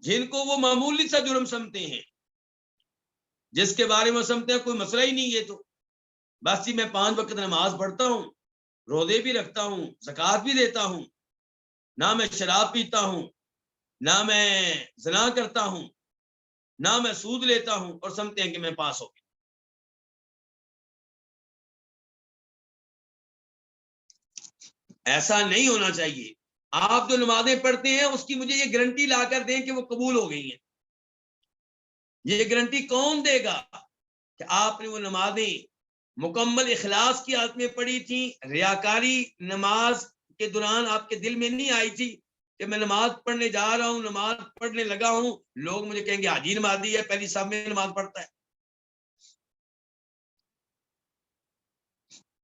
جن کو وہ معمولی سا جرم سمجھتے ہیں، جس کے بارے میں سمجھتے ہیں کوئی مسئلہ ہی نہیں ہے. تو بس میں 5 وقت نماز پڑھتا ہوں، روزے بھی رکھتا ہوں، زکوٰۃ بھی دیتا ہوں، نہ میں شراب پیتا ہوں، نہ میں زنا کرتا ہوں، نہ میں سود لیتا ہوں، اور سمجھتے ہیں کہ میں پاس ہو گیا. ایسا نہیں ہونا چاہیے. آپ جو نمازیں پڑھتے ہیں اس کی مجھے یہ گارنٹی لا کر دیں کہ وہ قبول ہو گئی ہیں. یہ گارنٹی کون دے گا کہ آپ نے وہ نمازیں مکمل اخلاص کی حالت میں پڑھی تھی، ریاکاری نماز کے دوران آپ کے دل میں نہیں آئی تھی کہ میں نماز پڑھنے جا رہا ہوں، نماز پڑھنے لگا ہوں، لوگ مجھے کہیں گے حاجی نمازی ہے، پہلی صف میں نماز پڑھتا ہے.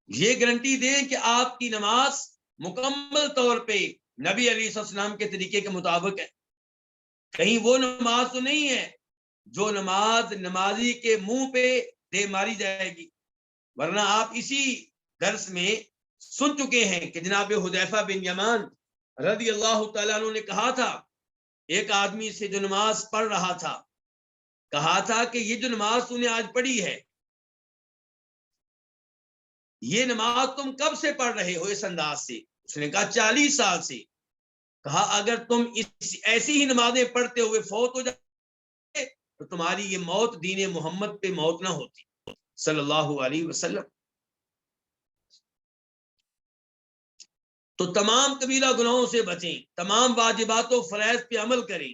یہ گارنٹی دیں کہ آپ کی نماز مکمل طور پہ نبی علیہ السلام کے طریقے کے مطابق ہے. کہیں وہ نماز تو نہیں ہے جو نماز نمازی کے منہ پہ دے ماری جائے گی. ورنہ آپ اسی درس میں سن چکے ہیں کہ جناب حذیفہ بن یمان رضی اللہ تعالیٰ عنہ نے کہا تھا ایک آدمی سے جو نماز پڑھ رہا تھا، کہا تھا کہ یہ جو نماز تو نے آج پڑھی ہے، یہ نماز تم کب سے پڑھ رہے ہو اس انداز سے؟ اس نے کہا 40 سال سے. کہا اگر تم ایسی ہی نمازیں پڑھتے ہوئے فوت ہو جاتے تو تمہاری یہ موت دین محمد پہ موت نہ ہوتی صلی اللہ علیہ وسلم. تو تمام کبیرہ گناہوں سے بچیں، تمام واجبات و فرائض پہ عمل کریں،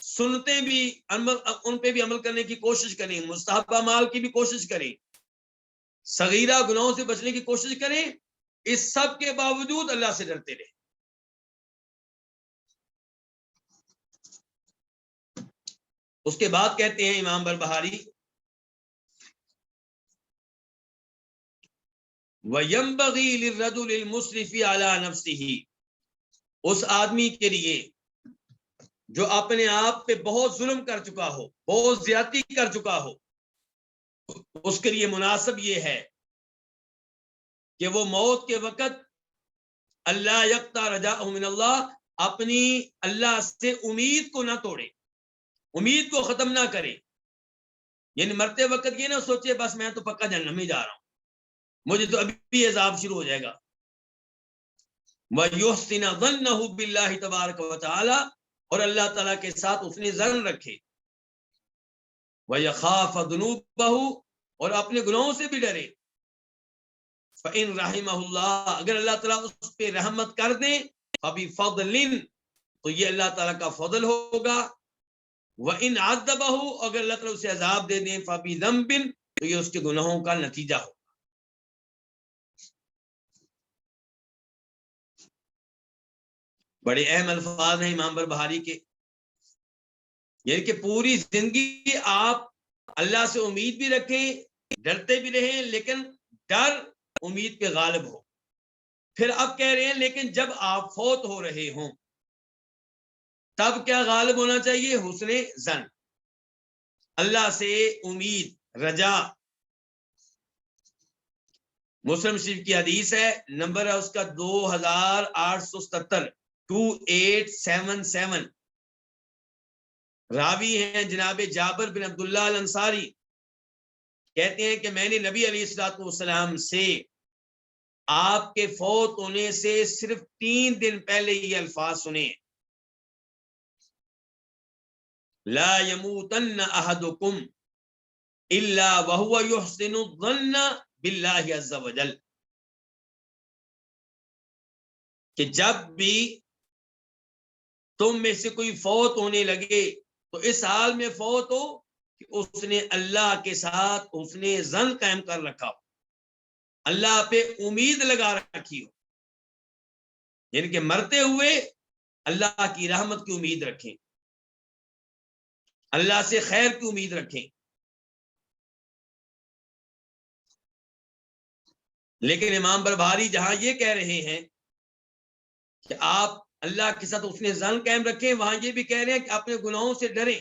سنتیں بھی ان پہ بھی عمل کرنے کی کوشش کریں، مستحب اعمال کی بھی کوشش کریں، صغیرہ گناہوں سے بچنے کی کوشش کریں. اس سب کے باوجود اللہ سے ڈرتے رہیں. اس کے بعد کہتے ہیں امام بربہاری وَيَنبَغِي لِلرَّجُلِ الْمُسْرِفِ عَلَى نَفْسِهِ، اس آدمی کے لیے جو اپنے آپ پہ بہت ظلم کر چکا ہو، بہت زیادتی کر چکا ہو، اس کے لیے مناسب یہ ہے کہ وہ موت کے وقت اللہ یقطع رجاءہ من اللہ، اپنی اللہ سے امید کو نہ توڑے، امید کو ختم نہ کرے. یعنی مرتے وقت یہ نہ سوچے بس میں تو پکا جہنم میں جا رہا ہوں، مجھے تو ابھی عذاب شروع ہو جائے گا. وَيُحْسِنَ ظَنَّهُ بِاللَّهِ تبارک وتعالی، اور اللہ تعالیٰ کے ساتھ اس نے ظن رکھے. وَيَخَافَ ذُنُوبَهُ، اور اپنے گناہوں سے بھی ڈرے. فَإِن رَحِمَهُ اللَّهُ، اگر اللہ تعالیٰ اس پہ رحمت کر دیں، فَبِفَضْلٍ، تو یہ اللہ تعالیٰ کا فضل ہوگا. وَإِنْ عَذَّبَهُ، اگر اللہ تعالیٰ اسے عذاب دے دیں، فَبِذَنبٍ، تو یہ اس کے گناہوں کا نتیجہ ہوگا. بڑے اہم الفاظ ہیں امام بربہاری کے. یعنی کہ پوری زندگی آپ اللہ سے امید بھی رکھیں، ڈرتے بھی رہیں، لیکن ڈر امید پہ غالب ہو. پھر اب کہہ رہے ہیں لیکن جب آپ فوت ہو رہے ہوں تب کیا غالب ہونا چاہیے؟ حسن ظن، اللہ سے امید رجا مسلم شریف کی حدیث ہے، نمبر ہے اس کا 2877 2877. راوی ہیں جناب جابر بن عبداللہ الانصاری، کہتے ہیں کہ میں نے نبی علیہ الصلوۃ والسلام سے آپ کے فوت ہونے سے صرف 3 دن پہلے یہ الفاظ سنے، لا يموتن احدكم الا وهو يحسن الظن بالله عز وجل، کہ جب بھی تم میں سے کوئی فوت ہونے لگے تو اس حال میں فوت ہو کہ اس نے اللہ کے ساتھ اس نے ظن قائم کر رکھا ہو، اللہ پہ امید لگا رکھی ہو، یعنی کہ مرتے ہوئے اللہ کی رحمت کی امید رکھیں، اللہ سے خیر کی امید رکھیں۔ لیکن امام بربہاری جہاں یہ کہہ رہے ہیں کہ آپ اللہ کے ساتھ اس نے ظن قائم رکھیں، وہاں یہ بھی کہہ رہے ہیں کہ اپنے گناہوں سے ڈریں۔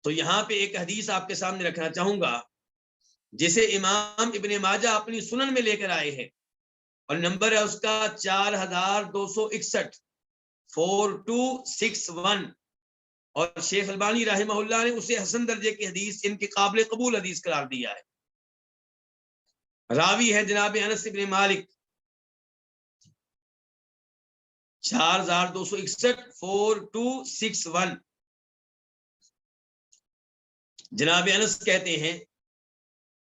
تو یہاں پہ ایک حدیث آپ کے سامنے رکھنا چاہوں گا جسے امام ابن ماجہ اپنی سنن میں لے کر آئے ہیں، اور نمبر ہے اس کا 4261 4261، اور شیخ البانی رحمہ اللہ نے اسے حسن درجے کی حدیث، ان کی قابل قبول حدیث قرار دیا ہے۔ راوی ہے جناب انس بن مالک، 4261 4261۔ جناب انس کہتے ہیں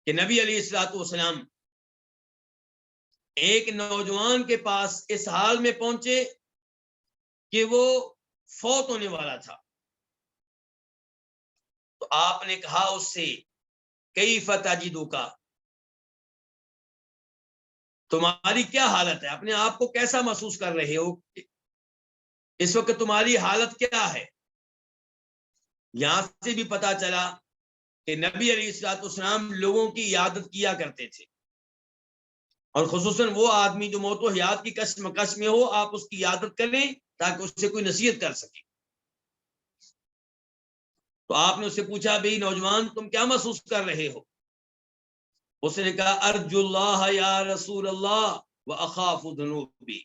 کہ نبی علیہ الصلوۃ والسلام ایک نوجوان کے پاس اس حال میں پہنچے کہ وہ فوت ہونے والا تھا، تو آپ نے کہا اس سے کیف تجدک، تمہاری کیا حالت ہے، اپنے آپ کو کیسا محسوس کر رہے ہو، اس وقت تمہاری حالت کیا ہے۔ یہاں سے بھی پتا چلا کہ نبی علیہ الصلوۃ والسلام لوگوں کی عیادت کیا کرتے تھے، اور خصوصاً وہ آدمی جو موت و حیات کی کشمکش میں ہو، آپ اس کی عیادت کریں تاکہ اس سے کوئی نصیحت کر سکے۔ تو آپ نے اس سے پوچھا بھئی نوجوان تم کیا محسوس کر رہے ہو؟ اس نے کہا ارجو اللہ یا رسول اللہ واخاف ذنوبی،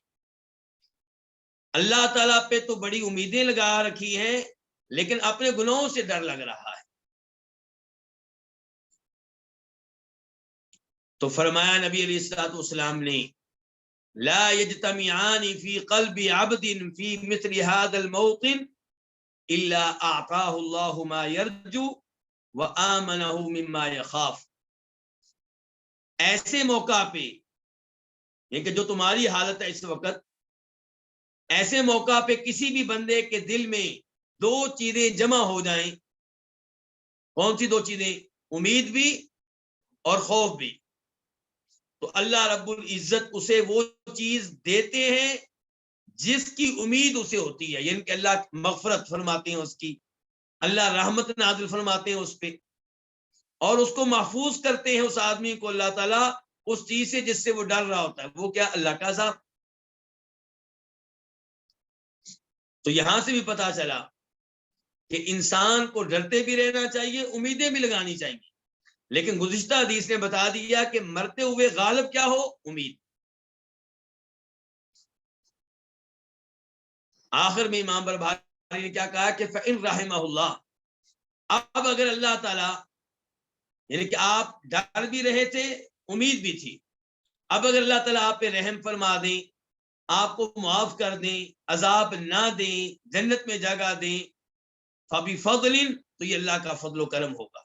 اللہ تعالیٰ پہ تو بڑی امیدیں لگا رکھی ہیں لیکن اپنے گناہوں سے ڈر لگ رہا ہے۔ تو فرمایا نبی علیہ الصلوۃ والسلام نے لا یجتمعان فی قلب عبد فی مثل هذا الموطن الا اعطاه اللہ ما یرجو وآمنہ مما یخاف، ایسے موقع پہ، یہ کہ جو تمہاری حالت ہے اس وقت، ایسے موقع پہ کسی بھی بندے کے دل میں 2 چیزیں جمع ہو جائیں، کون سی 2 چیزیں؟ امید بھی اور خوف بھی، تو اللہ رب العزت اسے وہ چیز دیتے ہیں جس کی امید اسے ہوتی ہے، یعنی کہ اللہ مغفرت فرماتے ہیں اس کی، اللہ رحمت نازل فرماتے ہیں اس پہ، اور اس کو محفوظ کرتے ہیں اس آدمی کو اللہ تعالیٰ اس چیز سے جس سے وہ ڈر رہا ہوتا ہے، وہ کیا؟ اللہ کا عذاب۔ تو یہاں سے بھی پتا چلا کہ انسان کو ڈرتے بھی رہنا چاہیے، امیدیں بھی لگانی چاہیے، لیکن گزشتہ حدیث نے بتا دیا کہ مرتے ہوئے غالب کیا ہو؟ امید۔ آخر میں امام بربہاری نے کیا کہا کہ فَإِن رحمہ اللہ، اب اگر اللہ تعالیٰ، یعنی کہ آپ ڈر بھی رہے تھے امید بھی تھی، اب اگر اللہ تعالیٰ آپ پہ رحم فرما دیں، آپ کو معاف کر دیں، عذاب نہ دیں، جنت میں جگہ دیں، فَبِفَضْلٍ، تو یہ اللہ کا فضل و کرم ہوگا،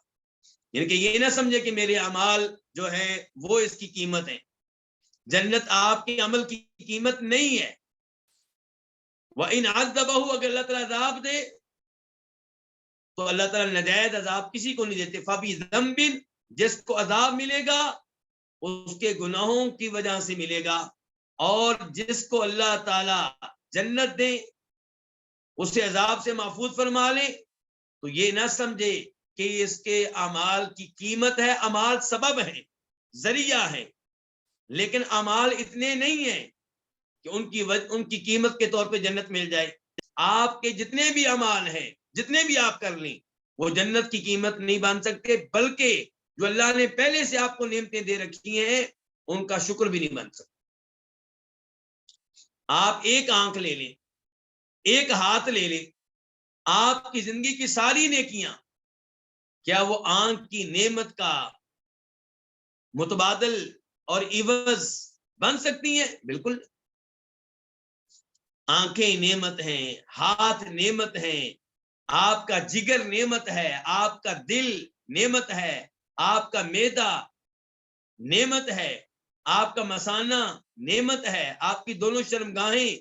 یعنی کہ یہ نہ سمجھے کہ میرے اعمال جو ہے وہ اس کی قیمت ہے، جنت آپ کے عمل کی قیمت نہیں ہے۔ وَإِنْ عَذَّبَهُ، اگر اللہ تعالیٰ عذاب دے تو اللہ تعالیٰ ناجائز عذاب کسی کو نہیں دیتے، فَبِذَنْبٍ، جس کو عذاب ملے گا اس کے گناہوں کی وجہ سے ملے گا، اور جس کو اللہ تعالیٰ جنت دے، اسے عذاب سے محفوظ فرما لے، تو یہ نہ سمجھے کہ اس کے اعمال کی قیمت ہے، اعمال سبب ہیں، ذریعہ ہے، لیکن اعمال اتنے نہیں ہیں کہ ان کی قیمت کے طور پہ جنت مل جائے۔ آپ کے جتنے بھی اعمال ہیں جتنے بھی آپ کر لیں وہ جنت کی قیمت نہیں بن سکتے، بلکہ جو اللہ نے پہلے سے آپ کو نعمتیں دے رکھی ہیں ان کا شکر بھی نہیں بن سکتا۔ آپ ایک آنکھ لے لیں، ایک ہاتھ لے لیں، آپ کی زندگی کی ساری نیکیاں، کیا وہ آنکھ کی نعمت کا متبادل اور عوض بن سکتی ہیں؟ بالکل۔ آنکھیں نعمت ہیں، ہاتھ نعمت ہیں، آپ کا جگر نعمت ہے، آپ کا دل نعمت ہے، آپ کا معدہ نعمت ہے، آپ کا مثانہ نعمت ہے، آپ کی دونوں شرمگاہیں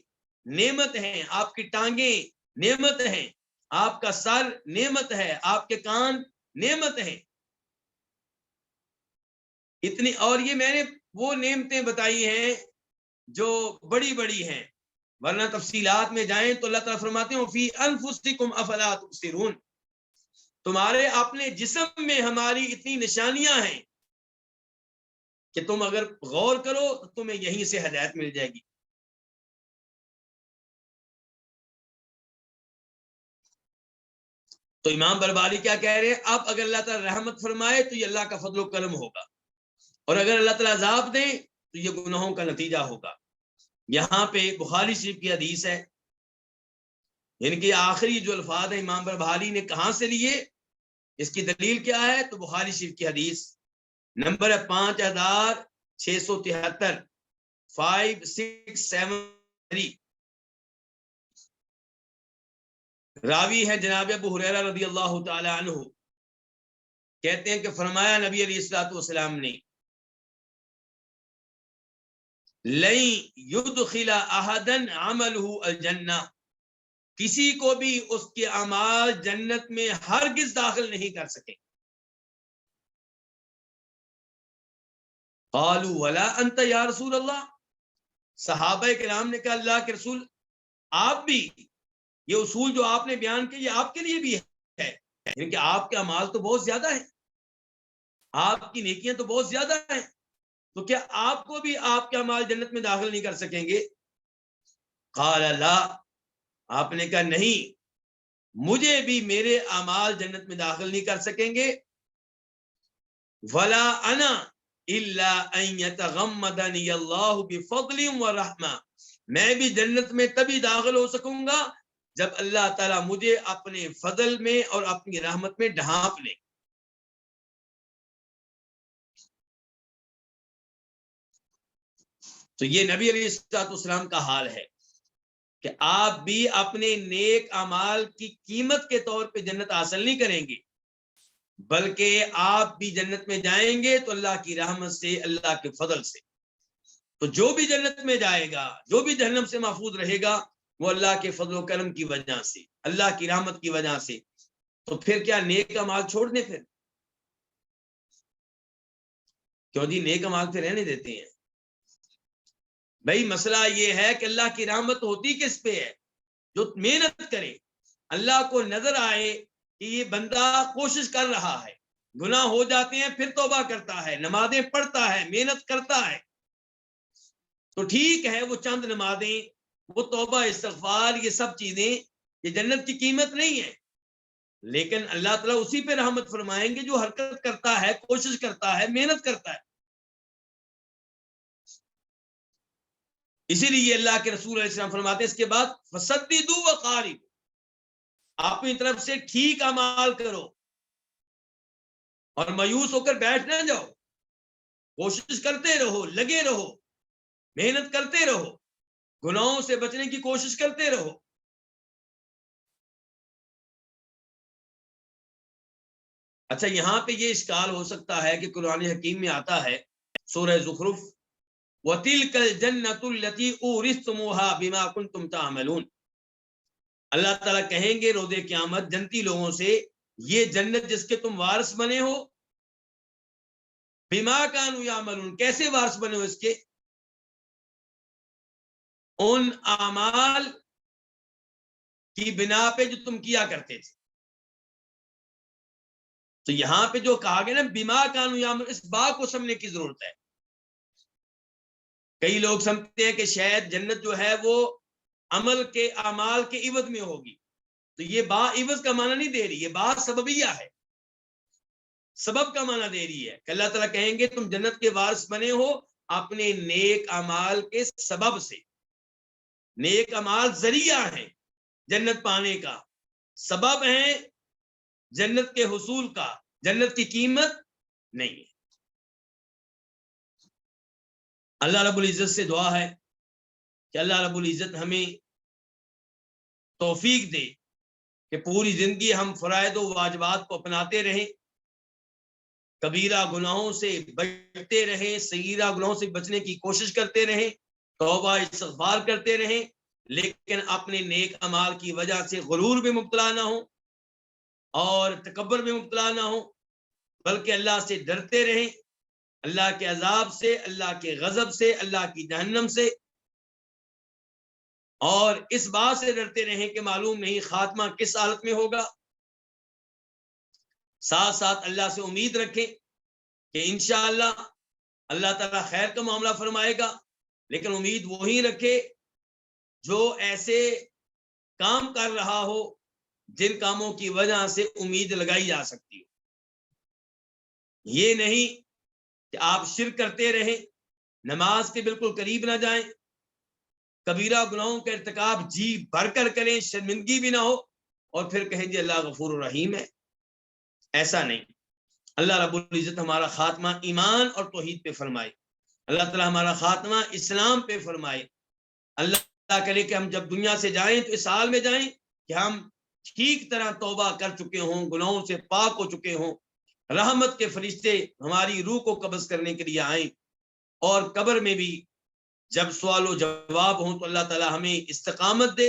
نعمت ہیں، آپ کی ٹانگیں نعمت ہیں، آپ کا سر نعمت ہے، آپ کے کان نعمت ہیں۔ اتنی، اور یہ میں نے وہ نعمتیں بتائی ہیں جو بڑی بڑی ہیں، ورنہ تفصیلات میں جائیں تو اللہ تعالیٰ فرماتے ہیں فی انفسکم افلا تبصرون، تمہارے اپنے جسم میں ہماری اتنی نشانیاں ہیں کہ تم اگر غور کرو تو تمہیں یہیں سے ہدایت مل جائے گی۔ تو امام برباری کیا کہہ رہے ہیں؟ اب اگر اللہ تعالیٰ رحمت فرمائے تو یہ اللہ کا فضل و کرم ہوگا، اور اگر اللہ تعالیٰ عذاب دے تو یہ گناہوں کا نتیجہ ہوگا۔ یہاں پہ بخاری شریف کی حدیث ہے، یعنی کہ آخری جو الفاظ ہیں امام بربہاری نے کہاں سے لیے، اس کی دلیل کیا ہے؟ تو بخاری شریف کی حدیث نمبر 5673 5673، راوی ہے جناب ابو ہریرہ رضی اللہ تعالی عنہ، کہتے ہیں کہ فرمایا نبی علیہ الصلوۃ والسلام نے لن يدخل احدا عمله الجنہ، کسی کو بھی اس کے اعمال جنت میں ہرگز داخل نہیں کر سکے۔ قالوا ولا انت یا رسول اللہ، صحابہ کرام نے کہا اللہ کے رسول آپ بھی، یہ اصول جو آپ نے بیان کیا یہ آپ کے لیے بھی ہے، یعنی کہ آپ کے اعمال تو بہت زیادہ ہیں، آپ کی نیکیاں تو بہت زیادہ ہیں، تو کیا آپ کو بھی آپ کے اعمال جنت میں داخل نہیں کر سکیں گے؟ قال لا، آپ نے کہا نہیں، مجھے بھی میرے اعمال جنت میں داخل نہیں کر سکیں گے۔ ولا انا الا ان يتغمدني الله بفضل ورحمہ، میں بھی جنت میں تبھی داخل ہو سکوں گا جب اللہ تعالیٰ مجھے اپنے فضل میں اور اپنی رحمت میں ڈھانپ لے۔ تو یہ نبی علیہ السلام کا حال ہے کہ آپ بھی اپنے نیک اعمال کی قیمت کے طور پہ جنت حاصل نہیں کریں گے، بلکہ آپ بھی جنت میں جائیں گے تو اللہ کی رحمت سے، اللہ کے فضل سے۔ تو جو بھی جنت میں جائے گا، جو بھی جہنم سے محفوظ رہے گا، وہ اللہ کے فضل و کرم کی وجہ سے، اللہ کی رحمت کی وجہ سے۔ تو پھر کیا نیک اعمال چھوڑ دیں؟ پھر کیوں جی، نیک اعمال پھر رہنے دیتے ہیں؟ بھائی مسئلہ یہ ہے کہ اللہ کی رحمت ہوتی کس پہ ہے؟ جو محنت کرے، اللہ کو نظر آئے کہ یہ بندہ کوشش کر رہا ہے، گناہ ہو جاتے ہیں پھر توبہ کرتا ہے، نمازیں پڑھتا ہے، محنت کرتا ہے، تو ٹھیک ہے وہ چند نمازیں، وہ توبہ استغفار، یہ سب چیزیں یہ جنت کی قیمت نہیں ہے، لیکن اللہ تعالیٰ اسی پہ رحمت فرمائیں گے جو حرکت کرتا ہے، کوشش کرتا ہے، محنت کرتا ہے۔ اسی لیے اللہ کے رسول علیہ السلام فرماتے ہیں اس کے بعد فسددوا وقاربوا، اپنی طرف سے ٹھیک اعمال کرو اور مایوس ہو کر بیٹھ نہ جاؤ، کوشش کرتے رہو، لگے رہو، محنت کرتے رہو، گناہوں سے بچنے کی کوشش کرتے رہو۔ اچھا، یہاں پہ یہ اشکال ہو سکتا ہے کہ قرآن حکیم میں آتا ہے سورہ زخرف وَتِلْكَ الْجَنَّةُ الَّتِي أُورِثْتُمُوهَا بِمَا كُنْتُمْ تَعْمَلُونَ، اللہ تعالیٰ کہیں گے روز قیامت جنتی لوگوں سے یہ جنت جس کے تم وارث بنے ہو، بِمَا كَانُوا يَعْمَلُونَ، کیسے وارث بنے ہو؟ اس کے ان اعمال کی بنا پہ جو تم کیا کرتے تھے۔ تو یہاں پہ جو کہا گیا نا بِمَا كَانُوا يَعْمَلُونَ، اس با کو سمجھنے کی ضرورت ہے۔ کئی لوگ سمجھتے ہیں کہ شاید جنت جو ہے وہ عمل کے اعمال کے عوض میں ہوگی، تو یہ با عوض کا معنی نہیں دے رہی، یہ با سببیہ ہے، سبب کا معنی دے رہی ہے کہ اللہ تعالیٰ کہیں گے تم جنت کے وارث بنے ہو اپنے نیک اعمال کے سبب سے۔ نیک اعمال ذریعہ ہیں جنت پانے کا، سبب ہیں جنت کے حصول کا، جنت کی قیمت نہیں ہے۔ اللہ رب العزت سے دعا ہے کہ اللہ رب العزت ہمیں توفیق دے کہ پوری زندگی ہم فرائض و واجبات کو اپناتے رہیں، کبیرہ گناہوں سے بچتے رہیں، صغیرہ گناہوں سے بچنے کی کوشش کرتے رہیں، توبہ استغفار کرتے رہیں، لیکن اپنے نیک اعمال کی وجہ سے غرور میں مبتلا نہ ہوں اور تکبر میں مبتلا نہ ہوں، بلکہ اللہ سے ڈرتے رہیں، اللہ کے عذاب سے، اللہ کے غضب سے، اللہ کی جہنم سے، اور اس بات سے ڈرتے رہیں کہ معلوم نہیں خاتمہ کس حالت میں ہوگا۔ ساتھ ساتھ اللہ سے امید رکھیں کہ انشاءاللہ اللہ تعالیٰ خیر کا معاملہ فرمائے گا، لیکن امید وہی رکھے جو ایسے کام کر رہا ہو جن کاموں کی وجہ سے امید لگائی جا سکتی ہو۔ یہ نہیں کہ آپ شرک کرتے رہیں، نماز کے بالکل قریب نہ جائیں، کبیرہ گناہوں کا ارتکاب جی بھر کر کریں، شرمندگی بھی نہ ہو، اور پھر کہیں جی اللہ غفور الرحیم ہے۔ ایسا نہیں۔ اللہ رب العزت ہمارا خاتمہ ایمان اور توحید پہ فرمائے، اللہ تعالیٰ ہمارا خاتمہ اسلام پہ فرمائے۔ اللہ کرے کہ ہم جب دنیا سے جائیں تو اس حال میں جائیں کہ ہم ٹھیک طرح توبہ کر چکے ہوں، گناہوں سے پاک ہو چکے ہوں، رحمت کے فرشتے ہماری روح کو قبض کرنے کے لیے آئیں، اور قبر میں بھی جب سوال و جواب ہوں تو اللہ تعالیٰ ہمیں استقامت دے،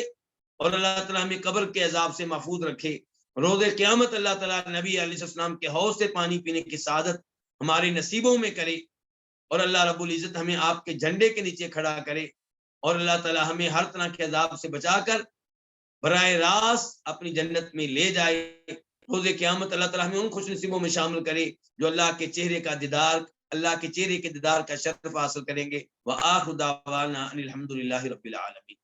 اور اللہ تعالیٰ ہمیں قبر کے عذاب سے محفوظ رکھے۔ روز قیامت اللہ تعالیٰ نبی علیہ السلام کے حوض سے پانی پینے کی سعادت ہمارے نصیبوں میں کرے، اور اللہ رب العزت ہمیں آپ کے جھنڈے کے نیچے کھڑا کرے، اور اللہ تعالیٰ ہمیں ہر طرح کے عذاب سے بچا کر براہ راست اپنی جنت میں لے جائے۔ روز قیامت اللہ تعالیٰ ہمیں ان خوش نصیبوں میں شامل کرے جو اللہ کے چہرے کا دیدار، اللہ کے چہرے کے دیدار کا شرف حاصل کریں گے۔ وآخر دعوانا ان الحمد للہ رب العالمین۔